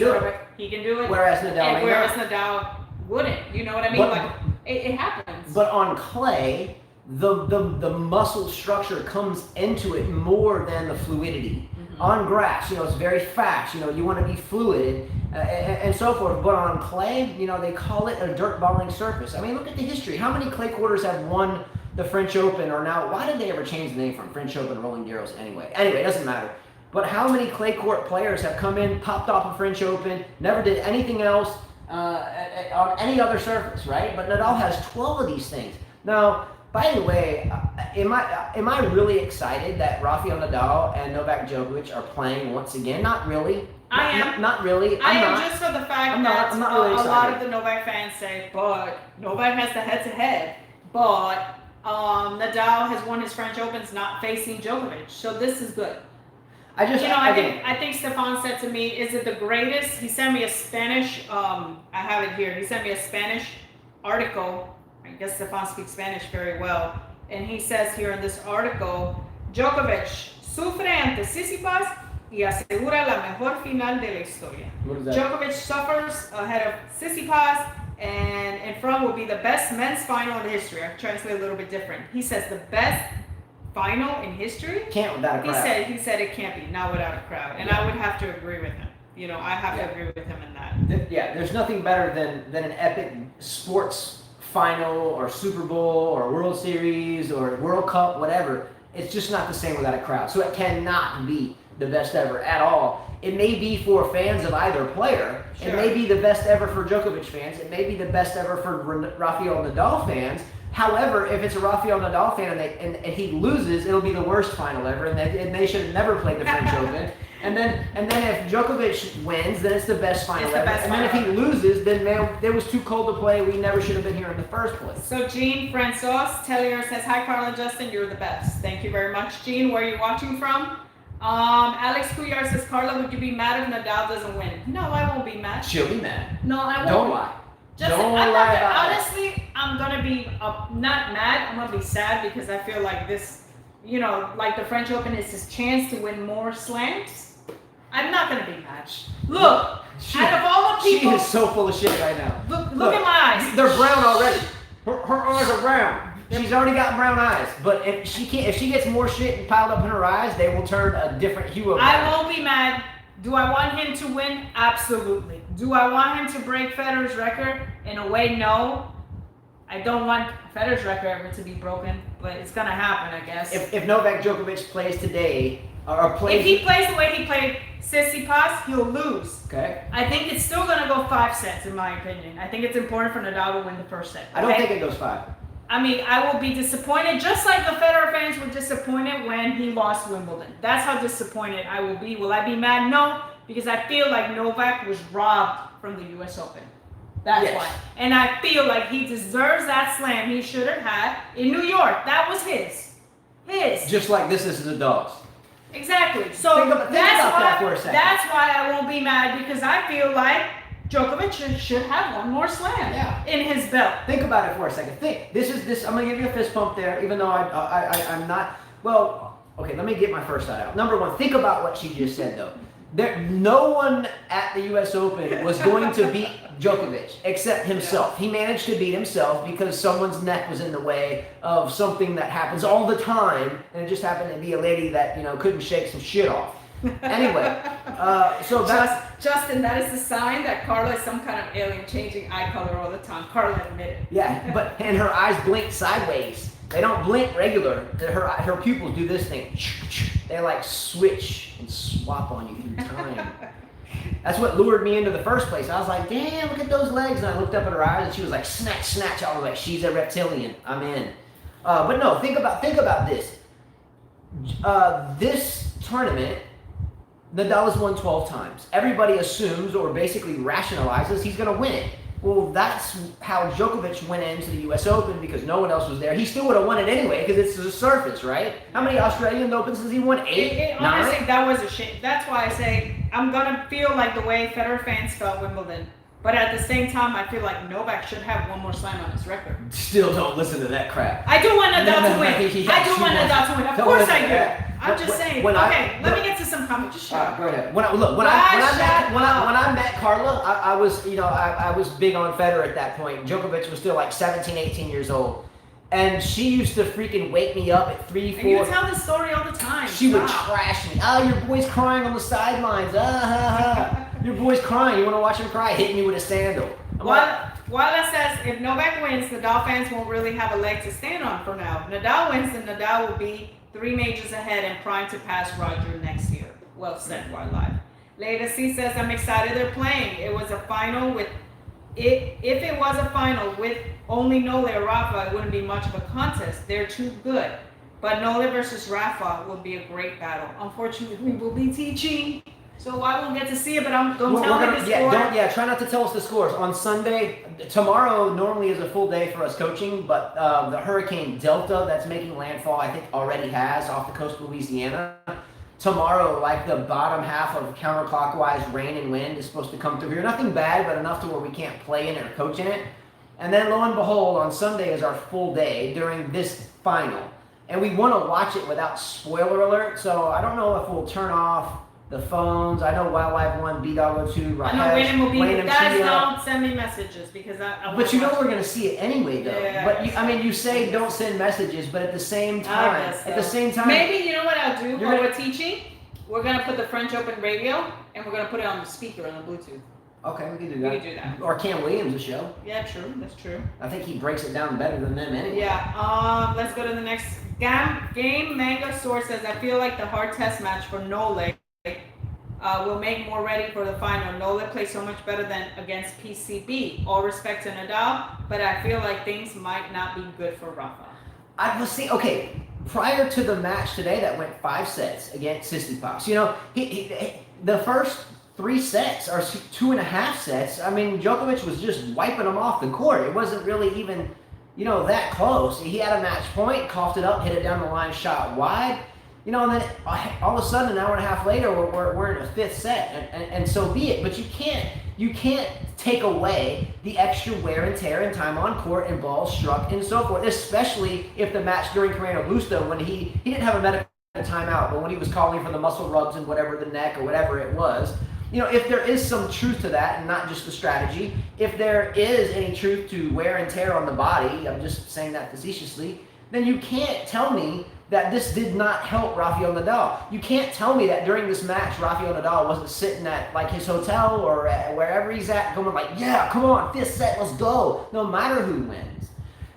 can do it. Whereas Nadal wouldn't. You know what I mean? It happens. But on clay, the muscle structure comes into it more than the fluidity. Mm-hmm. On grass, it's very fast. You want to be fluid and so forth. But on clay, they call it a dirt balling surface. I mean, look at the history. How many clay quarters have won the French Open or now? Why did they ever change the name from French Open Roland Garros anyway? Anyway, it doesn't matter. But how many clay court players have come in, popped off a French Open, never did anything else on any other surface, right? But Nadal has 12 of these things. Now, by the way, am I really excited that Rafael Nadal and Novak Djokovic are playing once again? Not really. I am. Not really. I am just for the fact that a lot of the Novak fans say, but Novak has the head-to-head, but Nadal has won his French Opens not facing Djokovic, so this is good. I think Stefan said to me, is it the greatest? He sent me a Spanish, I have it here. He sent me a Spanish article. I guess Stefan speaks Spanish very well. And he says here in this article, Djokovic sufre ante Tsitsipas y asegura la mejor final de la historia. Djokovic suffers ahead of Tsitsipas, and in front will be the best men's final in history. I've translated a little bit different. He says the best final in history? Can't without a crowd. He said it can't be, not without a crowd. And I would have to agree with him. I have to agree with him in that. There's nothing better than an epic sports final or Super Bowl or World Series or World Cup, whatever. It's just not the same without a crowd. So it cannot be the best ever at all. It may be for fans of either player. Sure. It may be the best ever for Djokovic fans. It may be the best ever for Rafael Nadal fans. However, if it's a Rafael Nadal fan and he loses, it'll be the worst final ever, and they should have never played the French Open. And then if Djokovic wins, then it's the best final It's the ever. best And then if he final loses, then man, it was too cold to play. We never should have been here in the first place. So Jean Francois Tellier says, hi Carla, Justin, you're the best. Thank you very much, Jean. Where are you watching from? Alex Couillard says, Carla, would you be mad if Nadal doesn't win? No, I won't be mad. She'll be mad. No, I won't. Don't lie. Justin, Don't I'm lie not, about it. honestly, I'm gonna be not mad. I'm gonna be sad because I feel like this, like the French Open is his chance to win more slams. I'm not gonna be mad. Look, out of all the people, she is so full of shit right now. Look at my eyes. They're brown already. Her eyes are brown. She's already got brown eyes. But if she gets more shit piled up in her eyes, they will turn a different hue of I brown. won't be mad. Do I want him to win? Absolutely. Do I want him to break Federer's record? In a way, no. I don't want Federer's record ever to be broken, but it's gonna happen, I guess. If Novak Djokovic plays today, or plays... If he plays the way he played Tsitsipas, he'll lose. Okay. I think it's still gonna go 5 sets, in my opinion. I think it's important for Nadal to win the first set. I don't think it goes 5. I mean, I will be disappointed, just like the Federer fans were disappointed when he lost Wimbledon. That's how disappointed I will be. Will I be mad? No, because I feel like Novak was robbed from the U.S. Open. That's why. And I feel like he deserves that slam he should have had in New York. That was his. Just like this is the dog's. Exactly. So think about that for a second. That's why I won't be mad, because I feel like Djokovic should have one more slam in his belt. Think about it for a second. I'm gonna give you a fist pump there, even though I'm not. Well, okay. Let me get my first side out. Number one, think about what she just said though. No one at the U.S. Open was going to beat Djokovic except himself. He managed to beat himself because someone's neck was in the way of something that happens all the time, and it just happened to be a lady that couldn't shake some shit off. Anyway, so that's Justin, that is the sign that Carla is some kind of alien, changing eye color all the time. Carla admitted. Yeah, and her eyes blink sideways. They don't blink regular. Her pupils do this thing. They like switch and swap on you through time. That's what lured me into the first place. I was like, damn, look at those legs. And I looked up at her eyes and she was like, snatch, snatch. I was like, she's a reptilian. I'm in. But no, think about this. This tournament, Nadal has won 12 times. Everybody assumes or basically rationalizes he's going to win it. Well, that's how Djokovic went into the U.S. Open because no one else was there. He still would have won it anyway because it's a surface, right? How many Australian Opens has he won? 8? 9? Honestly, that was a shame. That's why I say I'm going to feel like the way Federer fans felt Wimbledon. But at the same time, I feel like Novak should have one more slam on his record. Still don't listen to that crap. I do want Nadal to win. Yeah, I do want Nadal to win. Of course I do. I'm just saying. Let me get to some comments. Just shut up. Go ahead. When I met Carla, I was big on Federer at that point. Djokovic was still like 17, 18 years old. And she used to freaking wake me up at 3, 4. And you tell this story all the time. She would trash me. Oh, your boy's crying on the sidelines. Your boy's crying. You want to watch him cry? Hitting you with a sandal. Wala says, if Novak wins, Nadal fans won't really have a leg to stand on for now. If Nadal wins, then Nadal will be 3 majors ahead and primed to pass Roger next year. Well said, Wildlife. Leda C says, I'm excited they're playing. It was a final with... If it was a final with only Nole or Rafa, it wouldn't be much of a contest. They're too good. But Nole versus Rafa will be a great battle. Unfortunately, we'll be teaching, so I won't get to see it, but don't tell me the score. Try not to tell us the scores. On Sunday, tomorrow normally is a full day for us coaching, but the Hurricane Delta that's making landfall, I think already has off the coast of Louisiana. Tomorrow, like the bottom half of counterclockwise rain and wind is supposed to come through here. Nothing bad, but enough to where we can't play in it or coach in it. And then lo and behold, on Sunday is our full day during this final. And we want to watch it without spoiler alert, so I don't know if we'll turn off the phones. I know Wildlife 1, B-Doggo 2, I know Wayne will be. Guys, don't send me messages because I but you know we're going to see it anyway, though. Yeah, but you say don't send messages, but at the same time, maybe you know what I'll do while we're teaching. We're going to put the French Open radio and we're going to put it on the speaker on the Bluetooth. Okay, we can do that. We can do that. Or Cam Williams' the show. Yeah, true. That's true. I think he breaks it down better than them anyway. Yeah. Let's go to the next game. Manga Source says, I feel like the hard test match for Nole will make more ready for the final. Nole plays so much better than against PCB. All respect to Nadal, but I feel like things might not be good for Rafa. Okay, prior to the match today that went 5 sets against Tsitsipas, you know, the first 3 sets or 2.5 sets, I mean, Djokovic was just wiping them off the court. It wasn't really even, you know, that close. He had a match point, coughed it up, hit it down the line, shot wide. You know, and then all of a sudden, an hour and a half later, we're in a 5th set, and so be it. But you can't take away the extra wear and tear and time on court and balls struck and so forth, especially if the match during Carreno Busta, when he didn't have a medical timeout, but when he was calling for the muscle rubs and whatever, the neck or whatever it was, you know, if there is some truth to that and not just the strategy, if there is any truth to wear and tear on the body, I'm just saying that facetiously, then you can't tell me that this did not help Rafael Nadal. You can't tell me that during this match, Rafael Nadal wasn't sitting at like his hotel or wherever he's at going like, yeah, come on, 5th set, let's go, no matter who wins.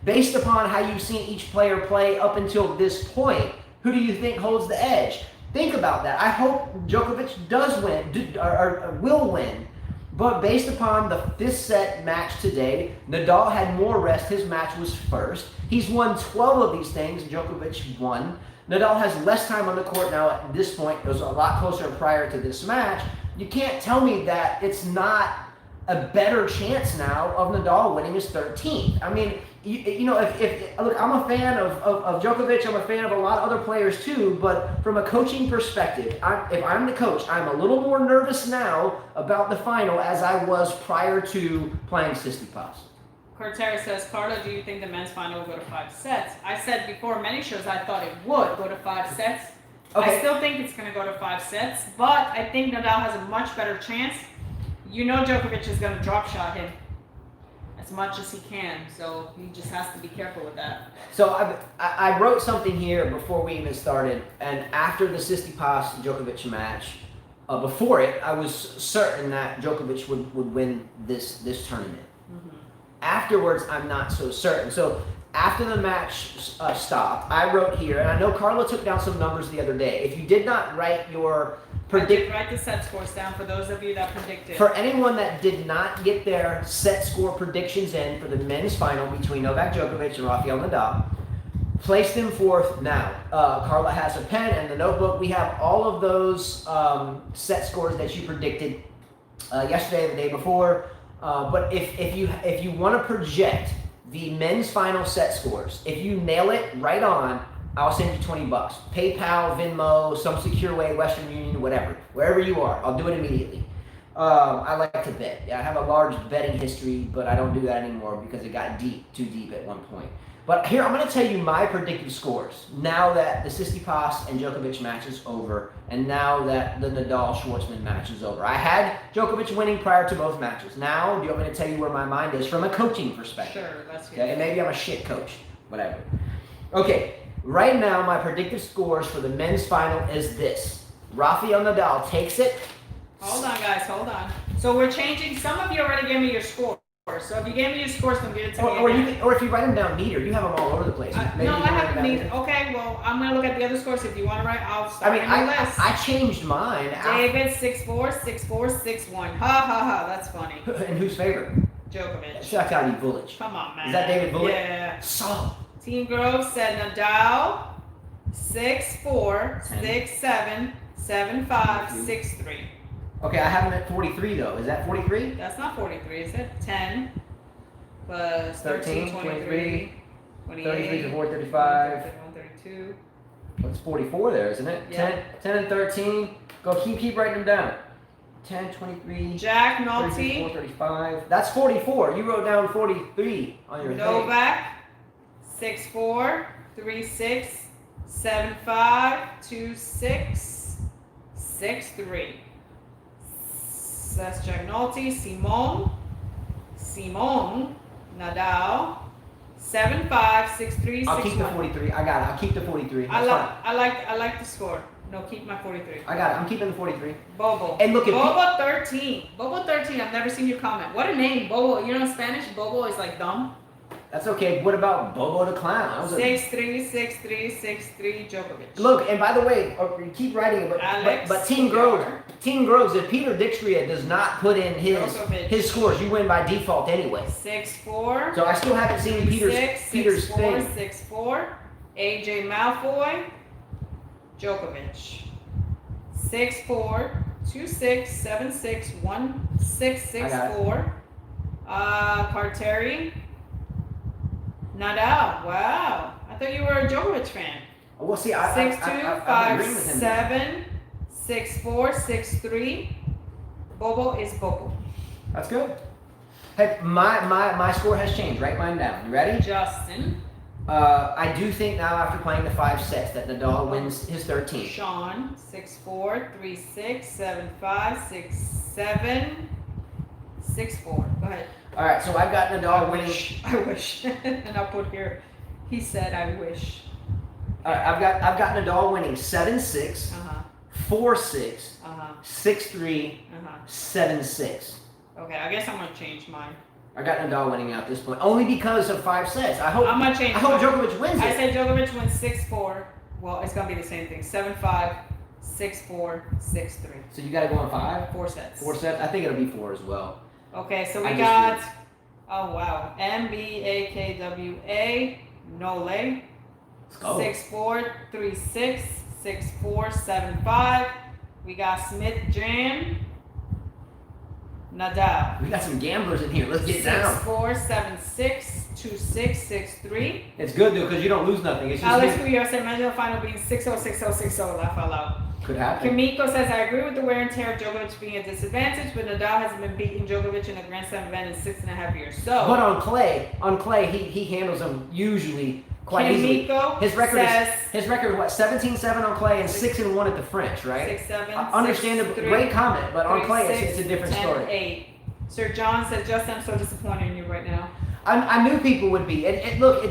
Based upon how you've seen each player play up until this point, who do you think holds the edge? Think about that. I hope Djokovic does win, or will win. But based upon the 5th set match today, Nadal had more rest. His match was first. He's won 12 of these things. Djokovic won. Nadal has less time on the court now at this point. It was a lot closer prior to this match. You can't tell me that it's not a better chance now of Nadal winning his 13th. I mean, you know, if look, I'm a fan of Djokovic. I'm a fan of a lot of other players too. But from a coaching perspective, if I'm the coach, I'm a little more nervous now about the final as I was prior to playing Tsitsipas. Cortera says, Carla, do you think the men's final will go to 5 sets? I said before many shows I thought it would go to 5 sets. Okay. I still think it's going to go to 5 sets, but I think Nadal has a much better chance. You know Djokovic is going to drop shot him as much as he can, so he just has to be careful with that. So I wrote something here before we even started, and after the Tsitsipas-Djokovic match, before it, I was certain that Djokovic would win this tournament. Mm-hmm. Afterwards, I'm not so certain. So after the match stopped, I wrote here, and I know Carla took down some numbers the other day. If you did not write your write the set scores down for those of you that predicted. For anyone that did not get their set score predictions in for the men's final between Novak Djokovic and Rafael Nadal, place them forth now. Carla has a pen and the notebook. We have all of those set scores that you predicted yesterday, the day before. But if you want to project the men's final set scores, if you nail it right on, I'll send you $20. PayPal, Venmo, some secure way, Western Union, whatever. Wherever you are, I'll do it immediately. I like to bet. Yeah, I have a large betting history, but I don't do that anymore because it got too deep at one point. But here, I'm going to tell you my predictive scores now that the Tsitsipas and Djokovic match is over, and now that the Nadal-Schwartzman match is over. I had Djokovic winning prior to both matches. Now, do you want me to tell you where my mind is from a coaching perspective? Sure, that's good. Okay, and maybe I'm a shit coach, whatever. Okay. Right now, my predictive scores for the men's final is this. Rafael Nadal takes it. Hold on, guys. Hold on. So we're changing. Some of you already gave me your scores. So if you gave me your scores, then give it to me or if you write them down meter, you have them all over the place. No, I have them meter. Okay, well, I'm going to look at the other scores. If you want to write, I'll start list. I changed mine. David, 6'4", 6'4", 6'1". Ha, ha, ha. That's funny. And whose favorite? Djokovic. That's got to be Vulic. Come on, man. Is that David Vulic? Yeah. So. Team Grove said Nadal, 6'4", 6'7", 7'5", 6'3". Okay, I have him at 43 though. Is that 43? That's not 43, is it? 10 plus 13, 23, 28, 33, 34, 35. 31, 32. That's 44 there, isn't it? Yeah. 10 and 13. Go, keep writing them down. 10, 23, Jack Nolte. 34, 35. That's 44. You wrote down 43 on your Novak, 6'4", 3'6", 7'5", 2'6", 6'3". That's Jack Nolte. Simone, Nadal, 7'5", 6'3", 6'1". I'll keep the 43. I got it. I'll keep the 43. I like the score. No, keep my 43. I got it. I'm keeping the 43. Bobo. And look at Bobo 13. Bobo 13. I've never seen you comment. What a name, Bobo. You know in Spanish, Bobo is like dumb. That's okay. What about Bobo the Clown? 6'3", 6'3", 6'3", Djokovic. Look, and by the way, keep writing it, but Team Groves, if Peter Dixtria does not put in his scores, you win by default anyway. 6'4". So I still haven't seen Peter's thing. 6'4", AJ Malfoy, Djokovic. 6'4", 2'6", 7'6", 1'6", 6'4". Carteri. Nadal. Wow. I thought you were a Djokovic fan. Well, see, 6'2", I'm agreeing with him. 5'7", 6'4", 6'3". Bobo is Bobo. That's good. Hey, my score has changed. Write mine down. You ready? Justin. I do think now after playing the 5 sets that Nadal wins his 13th. Sean, 6'4", 3'6", 7'5", 6'7", 6'4". Go ahead. All right, so I've got Nadal winning. I wish. And I'll put here, he said, I wish. All right, I've got Nadal winning 7-6, 4-6, 6-3, 7-6. Okay, I guess I'm gonna change mine. I got Nadal winning at this point, only because of 5 sets. I hope Djokovic wins it. I said Djokovic wins 6-4. Well, it's gonna be the same thing. 7-5, 6-4, 6-3. So you got to go on 5? 4 sets. 4 sets. I think it'll be 4 as well. Okay, so we got. Oh wow, MBAKWA Nole. Let's go. 6'4", 3'6", 6'4", 7'5". We got Smith Jan. Nadal. We got some gamblers in here. Let's get down. 6'4", 7'6", 2'6", 6'3". It's good though because you don't lose nothing. It's just Alex Cuyo said imagine the final being 6-0, 6-0, 6-0. Laugh out loud. Could happen. Kimiko says I agree with the wear and tear of Djokovic being a disadvantage, but Nadal hasn't been beating Djokovic in a Grand Slam event in 6.5 years. So, but on clay, he handles them usually quite Kimiko easily. says his record what 17-7 on clay and 6-1 at the French, right? 6-7. Understandable, great comment, but on clay it's a different 10, story. 8. Sir John says, Justin, I'm so disappointed in you right now. I knew people would be. And look,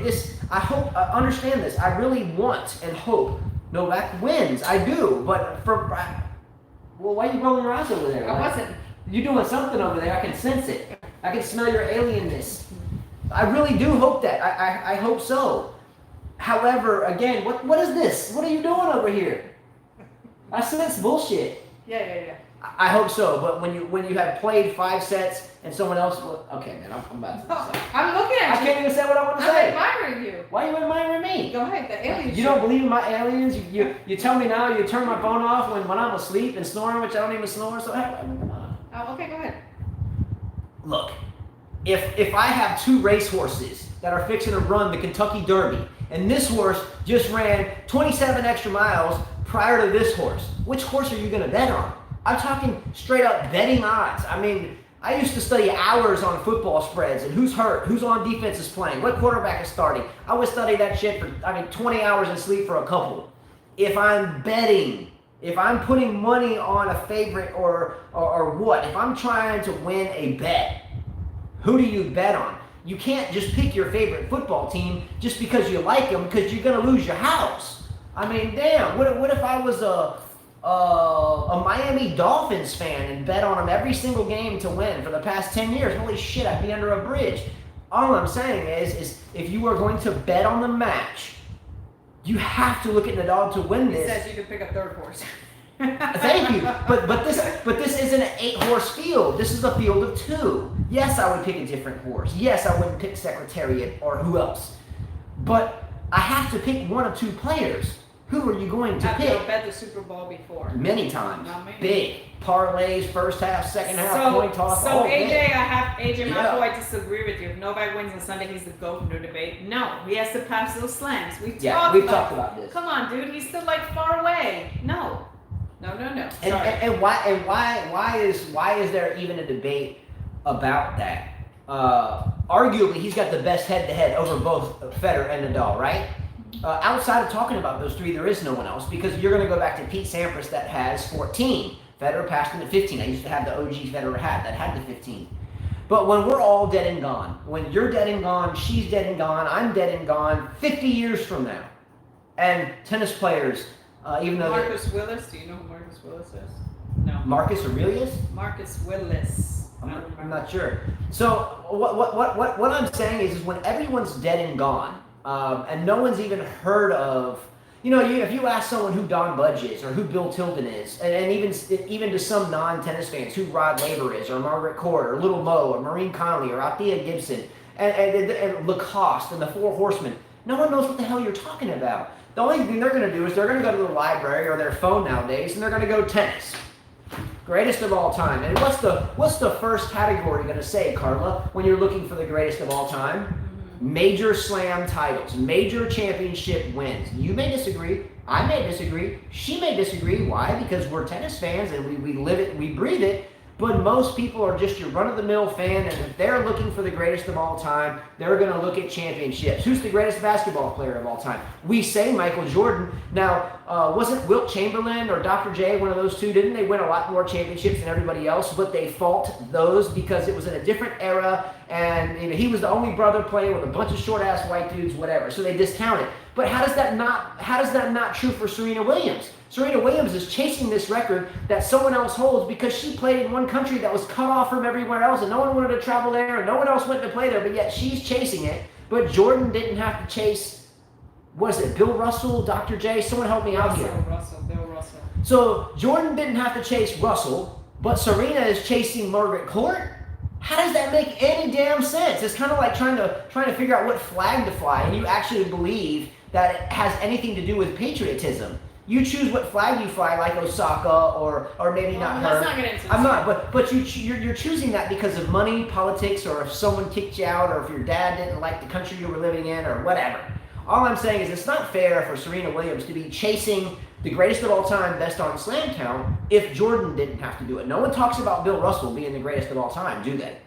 I hope, understand this. I really want and hope Novak wins. I do. But well, why are you rolling your eyes over there? I wasn't. You're doing something over there. I can sense it. I can smell your alienness. I really do hope that. I hope so. However, again, what is this? What are you doing over here? I sense bullshit. Yeah. I hope so, but when you have played 5 sets and someone else, okay, man, I'm about to. I'm looking at you. I can't even say what I want to say. I'm admiring you. Why are you admiring me? Go ahead, the aliens. You don't believe in my aliens? You tell me now you turn my phone off when I'm asleep and snoring, which I don't even snore. So Oh, okay, go ahead. Look, if I have 2 racehorses that are fixing to run the Kentucky Derby, and this horse just ran 27 extra miles prior to this horse, which horse are you going to bet on? I'm talking straight up betting odds. I mean, I used to study hours on football spreads and who's hurt, who's on defense is playing, what quarterback is starting. I would study that shit for, 20 hours and sleep for a couple. If I'm betting, if I'm putting money on a favorite or what, if I'm trying to win a bet, who do you bet on? You can't just pick your favorite football team just because you like them because you're going to lose your house. I mean, damn, what if I was a Miami Dolphins fan and bet on them every single game to win for the past 10 years? Holy shit, I'd be under a bridge. All I'm saying is if you are going to bet on the match, you have to look at Nadal to win this. He says you can pick a third horse. Thank you, but this isn't an 8-horse field. This is a field of 2. Yes, I would pick a different horse. Yes, I wouldn't pick Secretariat or who else. But I have to pick one of 2 players. Who are you going to pick? I've bet the Super Bowl before. Many times. Not many. Big parlays, first half, second half, coin toss. So AJ, I have AJ Yeah. Malfoy. I disagree with you. If Novak wins on Sunday, he's the GOAT. No debate. No, he has to pass those slams. We've talked about this. Come on, dude. He's still like far away. No. And why is there even a debate about that? Arguably, he's got the best head-to-head over both Federer and Nadal, right? Outside of talking about those 3, there is no one else because you're going to go back to Pete Sampras that has 14. Federer passed him at 15. I used to have the OG Federer hat that had the 15. But when we're all dead and gone, when you're dead and gone, she's dead and gone, I'm dead and gone, 50 years from now, and tennis players, even though Marcus Willis. Do you know who Marcus Willis is? No. Marcus Aurelius? Marcus Willis. I'm not sure. So what I'm saying is when everyone's dead and gone, and no one's even heard of, if you ask someone who Don Budge is or who Bill Tilden is, and even to some non-tennis fans who Rod Laver is or Margaret Court or Little Mo or Maureen Connolly or Althea Gibson and Lacoste and the 4 Horsemen, No one knows what the hell you're talking about. The only thing they're going to do is they're going to go to the library or their phone nowadays, and they're going to go tennis. Greatest of all time. And what's the first category going to say, Carla, when you're looking for the greatest of all time? Major slam titles, major championship wins. You may disagree. I may disagree. She may disagree. Why? Because we're tennis fans and we live it, we breathe it. But most people are just your run-of-the-mill fan, and if they're looking for the greatest of all time, they're going to look at championships. Who's the greatest basketball player of all time? We say Michael Jordan. Now, wasn't Wilt Chamberlain or Dr. J one of those two? Didn't they win a lot more championships than everybody else? But they fault those because it was in a different era, and he was the only brother playing with a bunch of short-ass white dudes, whatever. So they discount it. But how does that not true for Serena Williams? Serena Williams is chasing this record that someone else holds because she played in one country that was cut off from everywhere else, and no one wanted to travel there, and no one else went to play there, but yet she's chasing it. But Jordan didn't have to chase, what is it, Bill Russell, Dr. J? Someone help me out here. Bill Russell. So Jordan didn't have to chase Russell, but Serena is chasing Margaret Court? How does that make any damn sense? It's kind of like trying to figure out what flag to fly, and you actually believe that it has anything to do with patriotism. You choose what flag you fly, like Osaka or maybe not her. Let's not get into this. I'm not, but you're choosing that because of money, politics, or if someone kicked you out, or if your dad didn't like the country you were living in, or whatever. All I'm saying is it's not fair for Serena Williams to be chasing the greatest of all time, best on slam count, if Jordan didn't have to do it. No one talks about Bill Russell being the greatest of all time, do they?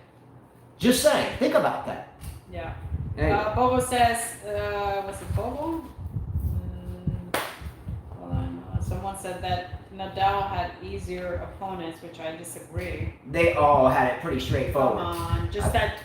Just saying. Think about that. Yeah. Anyway. Bobo says, was it Bobo? Hold on. Someone said that Nadal had easier opponents, which I disagree. They all had it pretty straightforward. Come on, just that.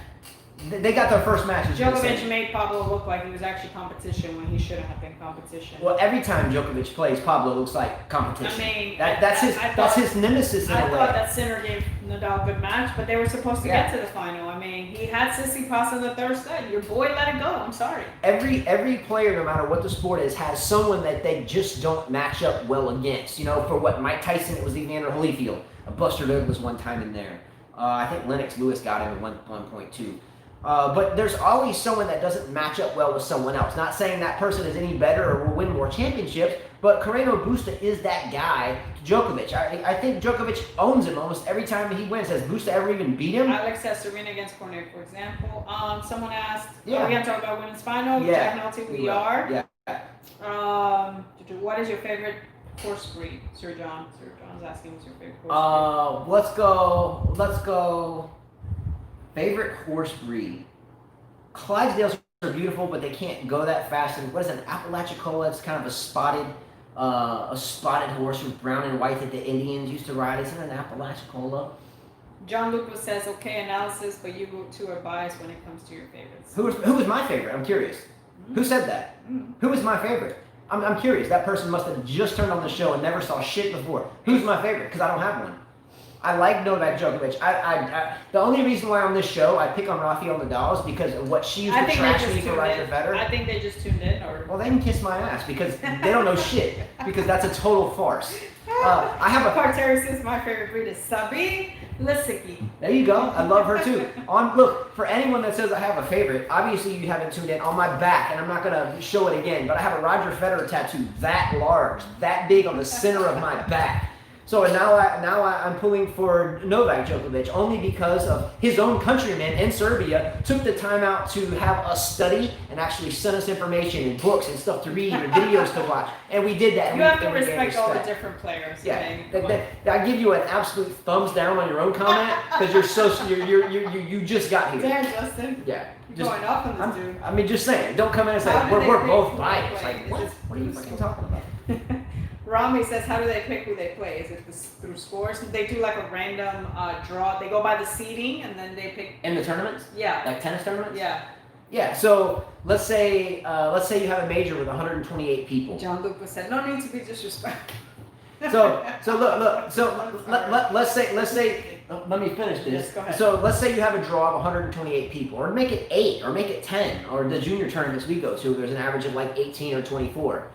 They got their first matches. Djokovic made Pablo look like he was actually competition when he shouldn't have been competition. Well, every time Djokovic plays, Pablo looks like competition. I mean, that's his nemesis in a way. I thought that Sinner gave Nadal a good match, but they were supposed to get to the final. I mean, he had Tsitsipas in the third set. Your boy let it go. I'm sorry. Every player, no matter what the sport is, has someone that they just don't match up well against. For what Mike Tyson, it was Evander Holyfield. Buster Douglas one time in there. I think Lennox Lewis got him at 1.2. But there's always someone that doesn't match up well with someone else. Not saying that person is any better or will win more championships, but Carreno Busta is that guy to Djokovic. I think Djokovic owns him almost every time he wins. Has Busta ever even beat him? Alex says Serena against Cornet, for example. Someone asked, yeah. Are we going to talk about women's final? Yeah. Definitely we are. Yeah. What is your favorite horse breed, Sir John? Sir John's asking what's your favorite horse breed. Let's go. Favorite horse breed. Clydesdales are beautiful, but they can't go that fast. And what is it, an Apalachicola? It's kind of a spotted horse with brown and white that the Indians used to ride. Isn't it an Apalachicola? John Lucas says, okay analysis, but you two are biased when it comes to your favorites. Who was my favorite? I'm curious. Who said that? Who was my favorite? I'm curious. That person must have just turned on the show and never saw shit before. Who's my favorite? Because I don't have one. I like Novak Djokovic. The only reason why on this show I pick on Rafael Nadal is because of what she used to trash me for Roger Federer. I think they just tuned in. Well, they can kiss my ass because they don't know shit. Because that's a total farce. I have a Carteri says my favorite breed is Sabi Lisicki. There you go. I love her too. Look, for anyone that says I have a favorite, obviously you haven't tuned in. On my back, and I'm not gonna show it again, but I have a Roger Federer tattoo that large, that big on the center of my back. So now I'm pulling for Novak Djokovic only because of his own countrymen in Serbia took the time out to have us study and actually send us information and books and stuff to read and videos to watch. And we did that. You have to respect all the different players. Yeah, I give you an absolute thumbs down on your own comment because you just got here. Damn, Justin. Yeah. You're going off on this dude. I mean, just saying. Don't come in and say we're both biased. Like what? What are you fucking talking about? Rami says, how do they pick who they play? Is it through scores? They do like a random draw. They go by the seeding and then they pick. In the tournaments? Yeah. Like tennis tournaments? Yeah. Yeah. So let's say you have a major with 128 people. John Lucas said, no need to be disrespectful. So look. So let's say. Let me finish this. Yes, go ahead. So let's say you have a draw of 128 people, or make it 8, or make it 10, or the junior tournaments we go to, there's an average of like 18 or 24.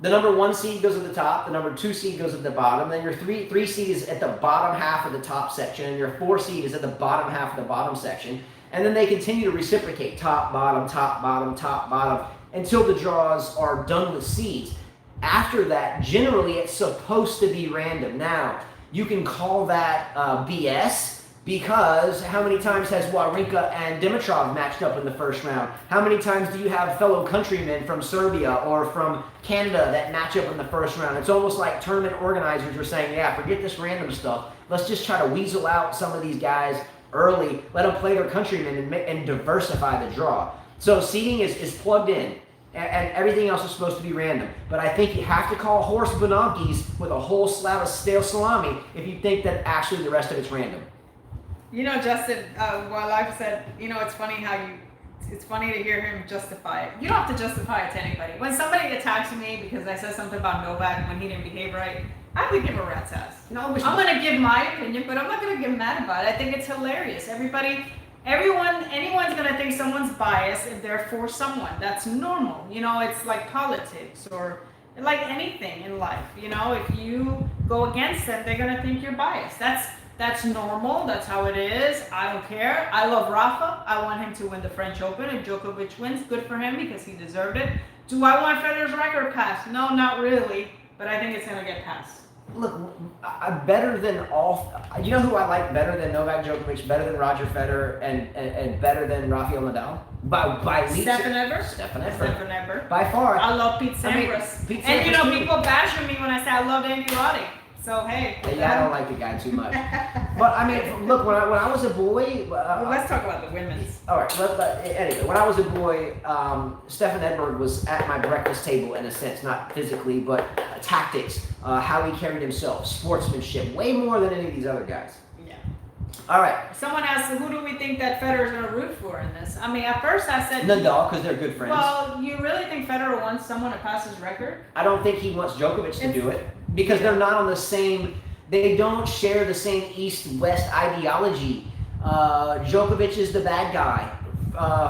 The number 1 seed goes at the top, the number 2 seed goes at the bottom, then your 3 seed is at the bottom half of the top section, and your 4 seed is at the bottom half of the bottom section. And then they continue to reciprocate, top, bottom, top, bottom, top, bottom. until the draws are done with seeds. After that, generally it's supposed to be random. Now, you can call that BS, because how many times has Wawrinka and Dimitrov matched up in the first round? How many times do you have fellow countrymen from Serbia or from Canada that match up in the first round? It's almost like tournament organizers are saying, yeah, forget this random stuff. Let's just try to weasel out some of these guys early, let them play their countrymen and diversify the draw. So seeding is plugged in, and everything else is supposed to be random. But I think you have to call horse banonkies with a whole slab of stale salami if you think that actually the rest of it's random. You know, Justin, while I've said, it's funny it's funny to hear him justify it. You don't have to justify it to anybody. When somebody attacks me because I said something about Novak when he didn't behave right, I would give a rat's ass. No, I'm going to give my opinion, but I'm not going to get mad about it. I think it's hilarious. Anyone's going to think someone's biased if they're for someone. That's normal. It's like politics or like anything in life. If you go against them, they're going to think you're biased. That's normal. That's how it is. I don't care. I love Rafa. I want him to win the French Open. If Djokovic wins, good for him because he deserved it. Do I want Federer's record passed? No, not really. But I think it's going to get passed. Look, better than all. You know who I like better than Novak Djokovic, better than Roger Federer, and better than Rafael Nadal? By leaps. Stefan Edberg? Stefan Edberg. Stefan Edberg. By far. I love Pete Sampras. And people bash on me when I say I love Andy Roddick. So, hey. Yeah, I don't like the guy too much. But, look, when I was a boy... well, let's talk about the women's. All right, anyway, when I was a boy, Stefan Edberg was at my breakfast table, in a sense, not physically, but tactics, how he carried himself, sportsmanship, way more than any of these other guys. Yeah. All right. Someone asked, who do we think that Federer's going to root for in this? At first I said... Nadal, because they're good friends. Well, you really think Federer wants someone to pass his record? I don't think he wants Djokovic to do it. Because they're not on the same, they don't share the same East-West ideology. Djokovic is the bad guy.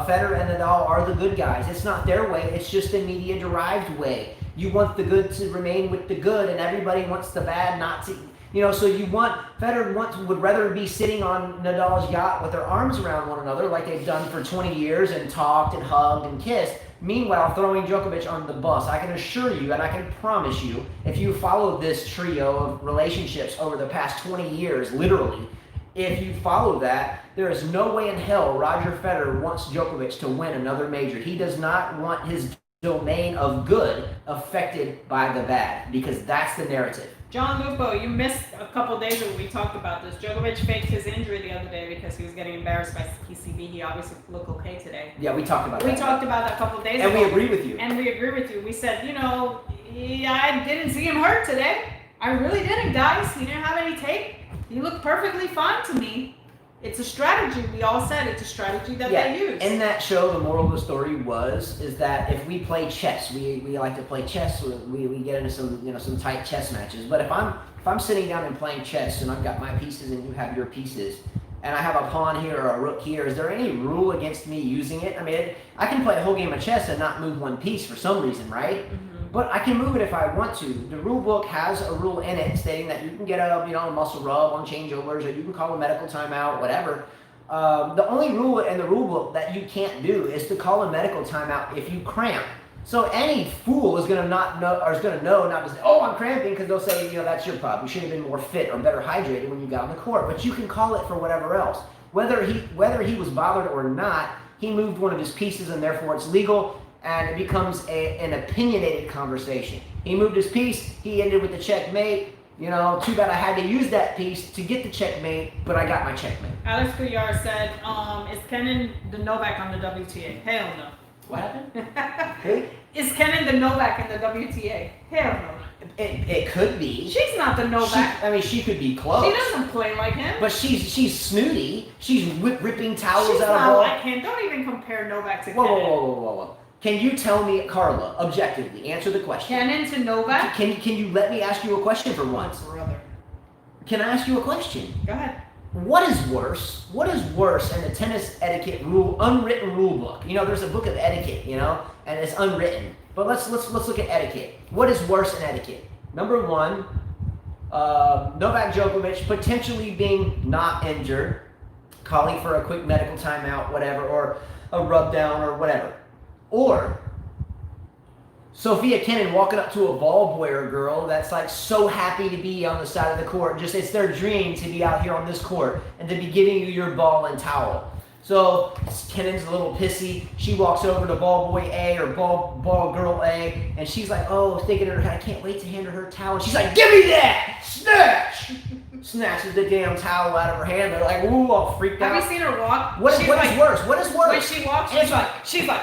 Federer and Nadal are the good guys. It's not their way, it's just a media-derived way. You want the good to remain with the good, and everybody wants the bad not to, so Federer would rather be sitting on Nadal's yacht with their arms around one another like they've done for 20 years and talked and hugged and kissed. Meanwhile, throwing Djokovic on the bus. I can assure you, and I can promise you, if you followed this trio of relationships over the past 20 years, literally, if you follow that, there is no way in hell Roger Federer wants Djokovic to win another major. He does not want his domain of good affected by the bad, because that's the narrative. John Lupo, you missed a couple days ago. We talked about this. Djokovic faked his injury the other day because he was getting embarrassed by PCB. He obviously looked okay today. Yeah, we talked about that. We talked about that a couple days ago. And we agree with you. We said, I didn't see him hurt today. I really didn't, guys. He didn't have any tape. He looked perfectly fine to me. It's a strategy. We all said it's a strategy that they use. In that show, the moral of the story is that if we play chess, we like to play chess. We get into some tight chess matches. But if I'm sitting down and playing chess and I've got my pieces and you have your pieces, and I have a pawn here or a rook here, is there any rule against me using it? I can play a whole game of chess and not move one piece for some reason, right? Mm-hmm. But I can move it if I want to. The rule book has a rule in it stating that you can get a muscle rub on changeovers, or you can call a medical timeout, whatever. The only rule in the rule book that you can't do is to call a medical timeout if you cramp. So any fool is going to know not to say, oh, I'm cramping, because they'll say, that's your problem. You should have been more fit or better hydrated when you got on the court. But you can call it for whatever else. Whether he was bothered or not, he moved one of his pieces, and therefore it's legal. And it becomes an opinionated conversation. He moved his piece, he ended with the checkmate. Too bad I had to use that piece to get the checkmate, but I got my checkmate. Alex Couillard said, is Kenin the Novak on the WTA? Hell no. What happened? Who? Is Kenin the Novak in the WTA? Hell no. It could be. She's not the Novak. She could be close. She doesn't play like him. But she's snooty. She's ripping towels she's out of not ball. Like him. Don't even compare Novak to Kenin. Whoa. Can you tell me, Carla, objectively, answer the question. Kenin to Novak? Can you let me ask you a question for once? Brother. Can I ask you a question? Go ahead. What is worse? What is worse in the tennis etiquette unwritten rule book? There's a book of etiquette, and it's unwritten. But let's look at etiquette. What is worse in etiquette? Number one, Novak Djokovic potentially being not injured, calling for a quick medical timeout, whatever, or a rub down or whatever. Or Sophia Kenin walking up to a ball boy or girl that's like so happy to be on the side of the court. Just it's their dream to be out here on this court and to be giving you your ball and towel. So Kenin's a little pissy. She walks over to ball boy A or ball girl A, and she's like, oh, thinking in her head, I can't wait to hand her taowel. And she's like, give me that! Snatch! Snatches the damn towel out of her hand. They're like, ooh, all freaked out. Have you seen her walk? What is worse? What is worse? When she walks, she's like.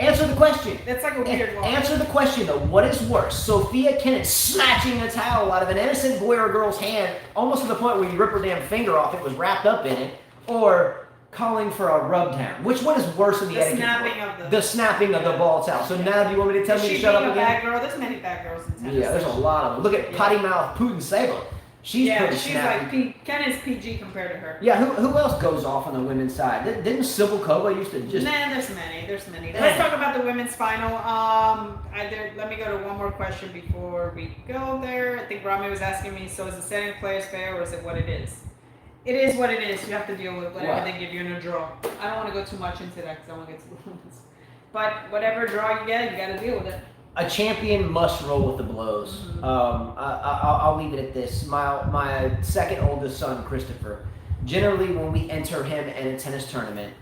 Answer the question. That's like a weird walk. Answer the question though. What is worse? Sophia Kenin snatching a towel out of an innocent boy or girl's hand, almost to the point where you rip her damn finger off. It was wrapped up in it, or calling for a rub down. Which one is worse in the etiquette? The snapping of the ball towel. So now, do you want me to tell me to shut up again? Bad girl. There's many bad girls in tennis. Yeah, there's a lot of them. Look at potty mouth Putin Saber. She's pretty snappy. Like Kenin's PG compared to her. Yeah, who else goes off on the women's side? Didn't Sibylkova used to just? Nah, there's many. Let's talk about the women's final. Let me go to one more question before we go there. I think Rami was asking me, so is the setting players fair or is it what it is? It is what it is. You have to deal with whatever they give you in a draw. I don't want to go too much into that because I want to get to the women's. But whatever draw you get, you got to deal with it. A champion must roll with the blows. Mm-hmm. I'll leave it at this. My second oldest son, Christopher, generally when we enter him in a tennis tournament,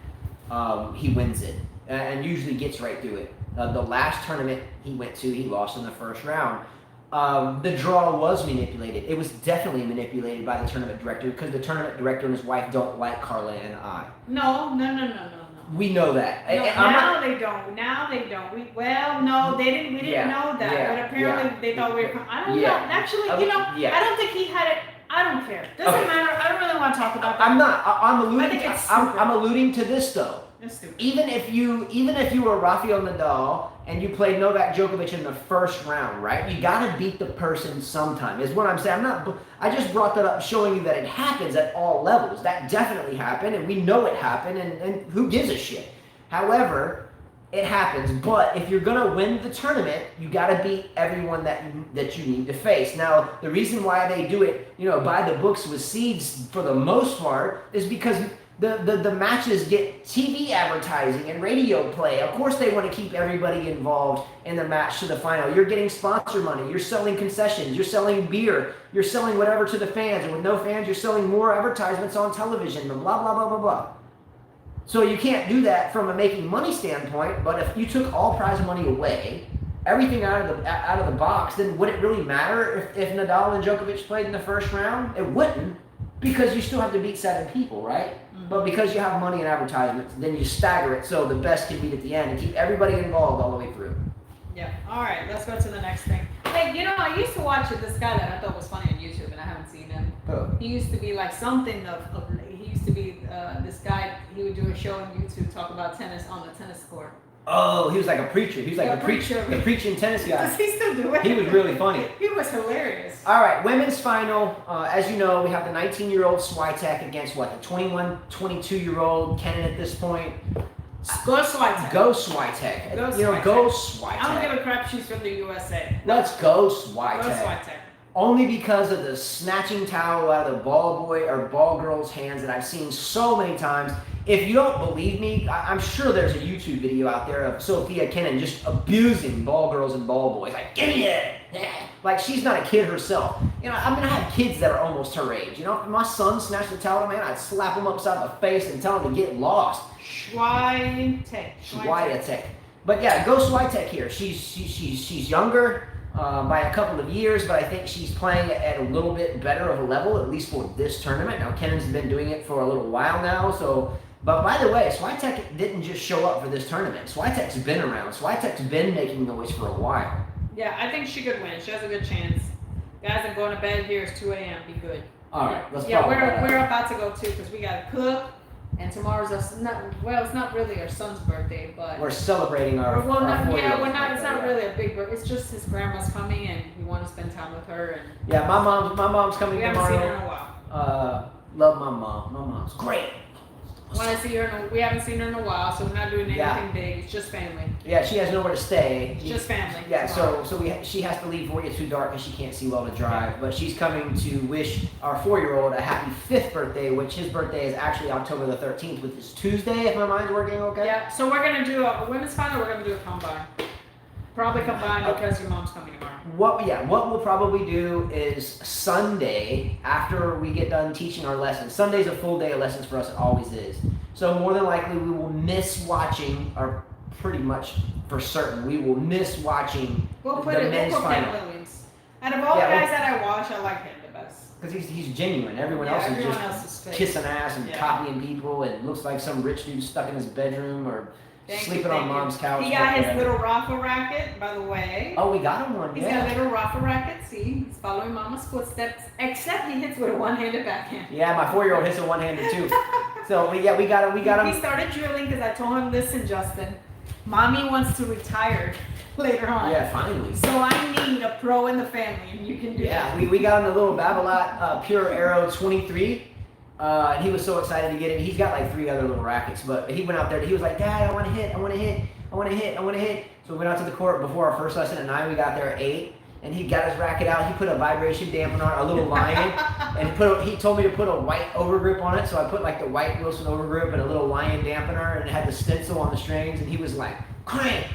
he wins it and usually gets right through it. The last tournament he went to, he lost in the first round. The draw was manipulated. It was definitely manipulated by the tournament director because the tournament director and his wife don't like Carla and I. No. We know that. No, now they don't. No, they didn't. We didn't know that. But apparently they thought we were. I don't know. Actually, I don't think he had it. I don't care. Doesn't matter. I don't really want to talk about that. I'm not. I'm alluding to this though. It's stupid. Even if you were Rafael Nadal and you played Novak Djokovic in the first round, right? You gotta beat the person sometime. Is what I'm saying. I just brought that up, showing you that it happens at all levels. That definitely happened, and we know it happened, and who gives a shit? However, it happens. But if you're gonna win the tournament, you gotta beat everyone that you need to face. Now, the reason why they do it, by the books with seeds for the most part, is because the matches get TV advertising and radio play. Of course they want to keep everybody involved in the match to the final. You're getting sponsor money. You're selling concessions. You're selling beer. You're selling whatever to the fans. And with no fans, you're selling more advertisements on television. Blah, blah, blah, blah, blah. So you can't do that from a making money standpoint. But if you took all prize money away, everything out of the box, then would it really matter if Nadal and Djokovic played in the first round? It wouldn't. Because you still have to beat 7 people, right? Mm-hmm. But because you have money and advertisements, then you stagger it so the best can beat at the end and keep everybody involved all the way through. Yeah. All right. Let's go to the next thing. Hey, I used to watch this guy that I thought was funny on YouTube, and I haven't seen him. Oh. He used to be like something he used to be this guy. He would do a show on YouTube, talk about tennis on the tennis court. Oh, he was like a preacher. He was like the preaching tennis guy. Does he still do it? He was really funny. He was hilarious. All right, women's final. As you know, we have the 19-year-old Swiatek against the 21, 22-year-old Kenin at this point. Go Swiatek. Go Swiatek. Go Swiatek. I don't give a crap. She's from the USA. Let's go Swiatek. Go Swiatek. Only because of the snatching towel out of the ball boy or ball girl's hands that I've seen so many times. If you don't believe me, I'm sure there's a YouTube video out there of Sophia Kenin just abusing ball girls and ball boys. Like, give me it! Like, she's not a kid herself. I have kids that are almost her age. If my son snatched the towel, man, I'd slap him upside the face and tell him to get lost. Swiatek. But yeah, go Swiatek here. She's younger by a couple of years, but I think she's playing at a little bit better of a level, at least for this tournament. Now, Kenin's been doing it for a little while now, so... But by the way, Swiatek didn't just show up for this tournament. Swiatek's been around. Swiatek's been making noise for a while. Yeah, I think she could win. She has a good chance. Guys, I'm going to bed here. It's 2 a.m. Be good. All right, let's talk about that. We're about to go too because we got to cook. And tomorrow's it's not really our son's birthday, but we're celebrating our. It's not really a big birthday. It's just his grandma's coming, and we want to spend time with her. And yeah, my mom's coming tomorrow. We haven't seen her in a while. Love my mom. My mom's great. Want to see her? We haven't seen her in a while, so we're not doing anything big. It's just family. Yeah, she has nowhere to stay. It's just family. Yeah, so she has to leave before it gets too dark because she can't see well to drive. Yeah. But she's coming to wish our 4-year-old a happy 5th birthday, which his birthday is actually October the 13th, which is Tuesday, if my mind's working okay. Yeah. So we're gonna do a women's final. We're gonna do a combine. Probably combined because your mom's coming tomorrow. What we'll probably do is Sunday, after we get done teaching our lessons. Sunday's a full day of lessons for us, it always is. So more than likely we will miss watching, or pretty much for certain, we will miss watching We'll the put men's Ken final. Williams. Out of all the guys that I watch, I like him the best. Because he's genuine. Everyone else is just fake. kissing ass and copying people and looks like some rich dude stuck in his bedroom or sleeping on mom's couch. He got his little Rafa racket, by the way. Oh, we got him one. He's got a little Rafa racket. See, he's following mama's footsteps. Except he hits with a one-handed backhand. Yeah, my 4-year-old hits a one-handed too. So we got him. He started drilling because I told him, listen, Justin, mommy wants to retire later on. Yeah, finally. So I need a pro in the family, and you can do that. Yeah, we got him the little Babolat Pure Aero 23. And he was so excited to get it. He's got like 3 other little rackets, but he went out there. He was like, Dad, I want to hit. So we went out to the court before our first lesson at 9. We got there at 8, and he got his racket out. He put a vibration dampener on, a little lion, and he told me to put a white overgrip on it. So I put like the white Wilson overgrip and a little lion dampener, and it had the stencil on the strings. And he was like, cranking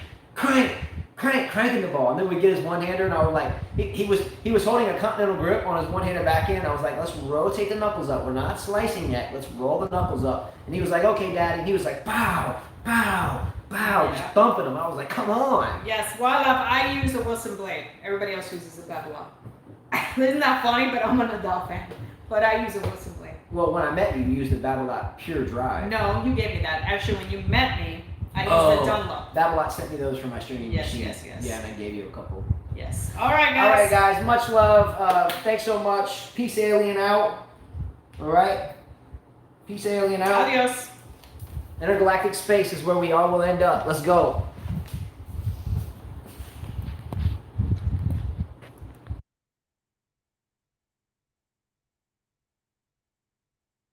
the ball. And then we get his one-hander, and I was like, he was holding a continental grip on his one-handed backhand. I was like, let's rotate the knuckles up. We're not slicing yet. Let's roll the knuckles up. And he was like, okay, Daddy. And he was like, pow, just thumping him. I was like, come on. Yes, well, I use a Wilson blade. Everybody else uses a Babolat. Isn't that funny? But I'm a Nadal fan. But I use a Wilson blade. Well, when I met you, you used the Babolat Pure Dry. No, you gave me that. Actually, when you met me, I used the Dunlop. Babolat sent me those for my streaming machine. Yes. Yeah, and I gave you a couple. Yes. All right, guys. All right, guys. Much love. Thanks so much. Peace, alien out. All right. Peace, alien out. Adios. Intergalactic space is where we all will end up. Let's go.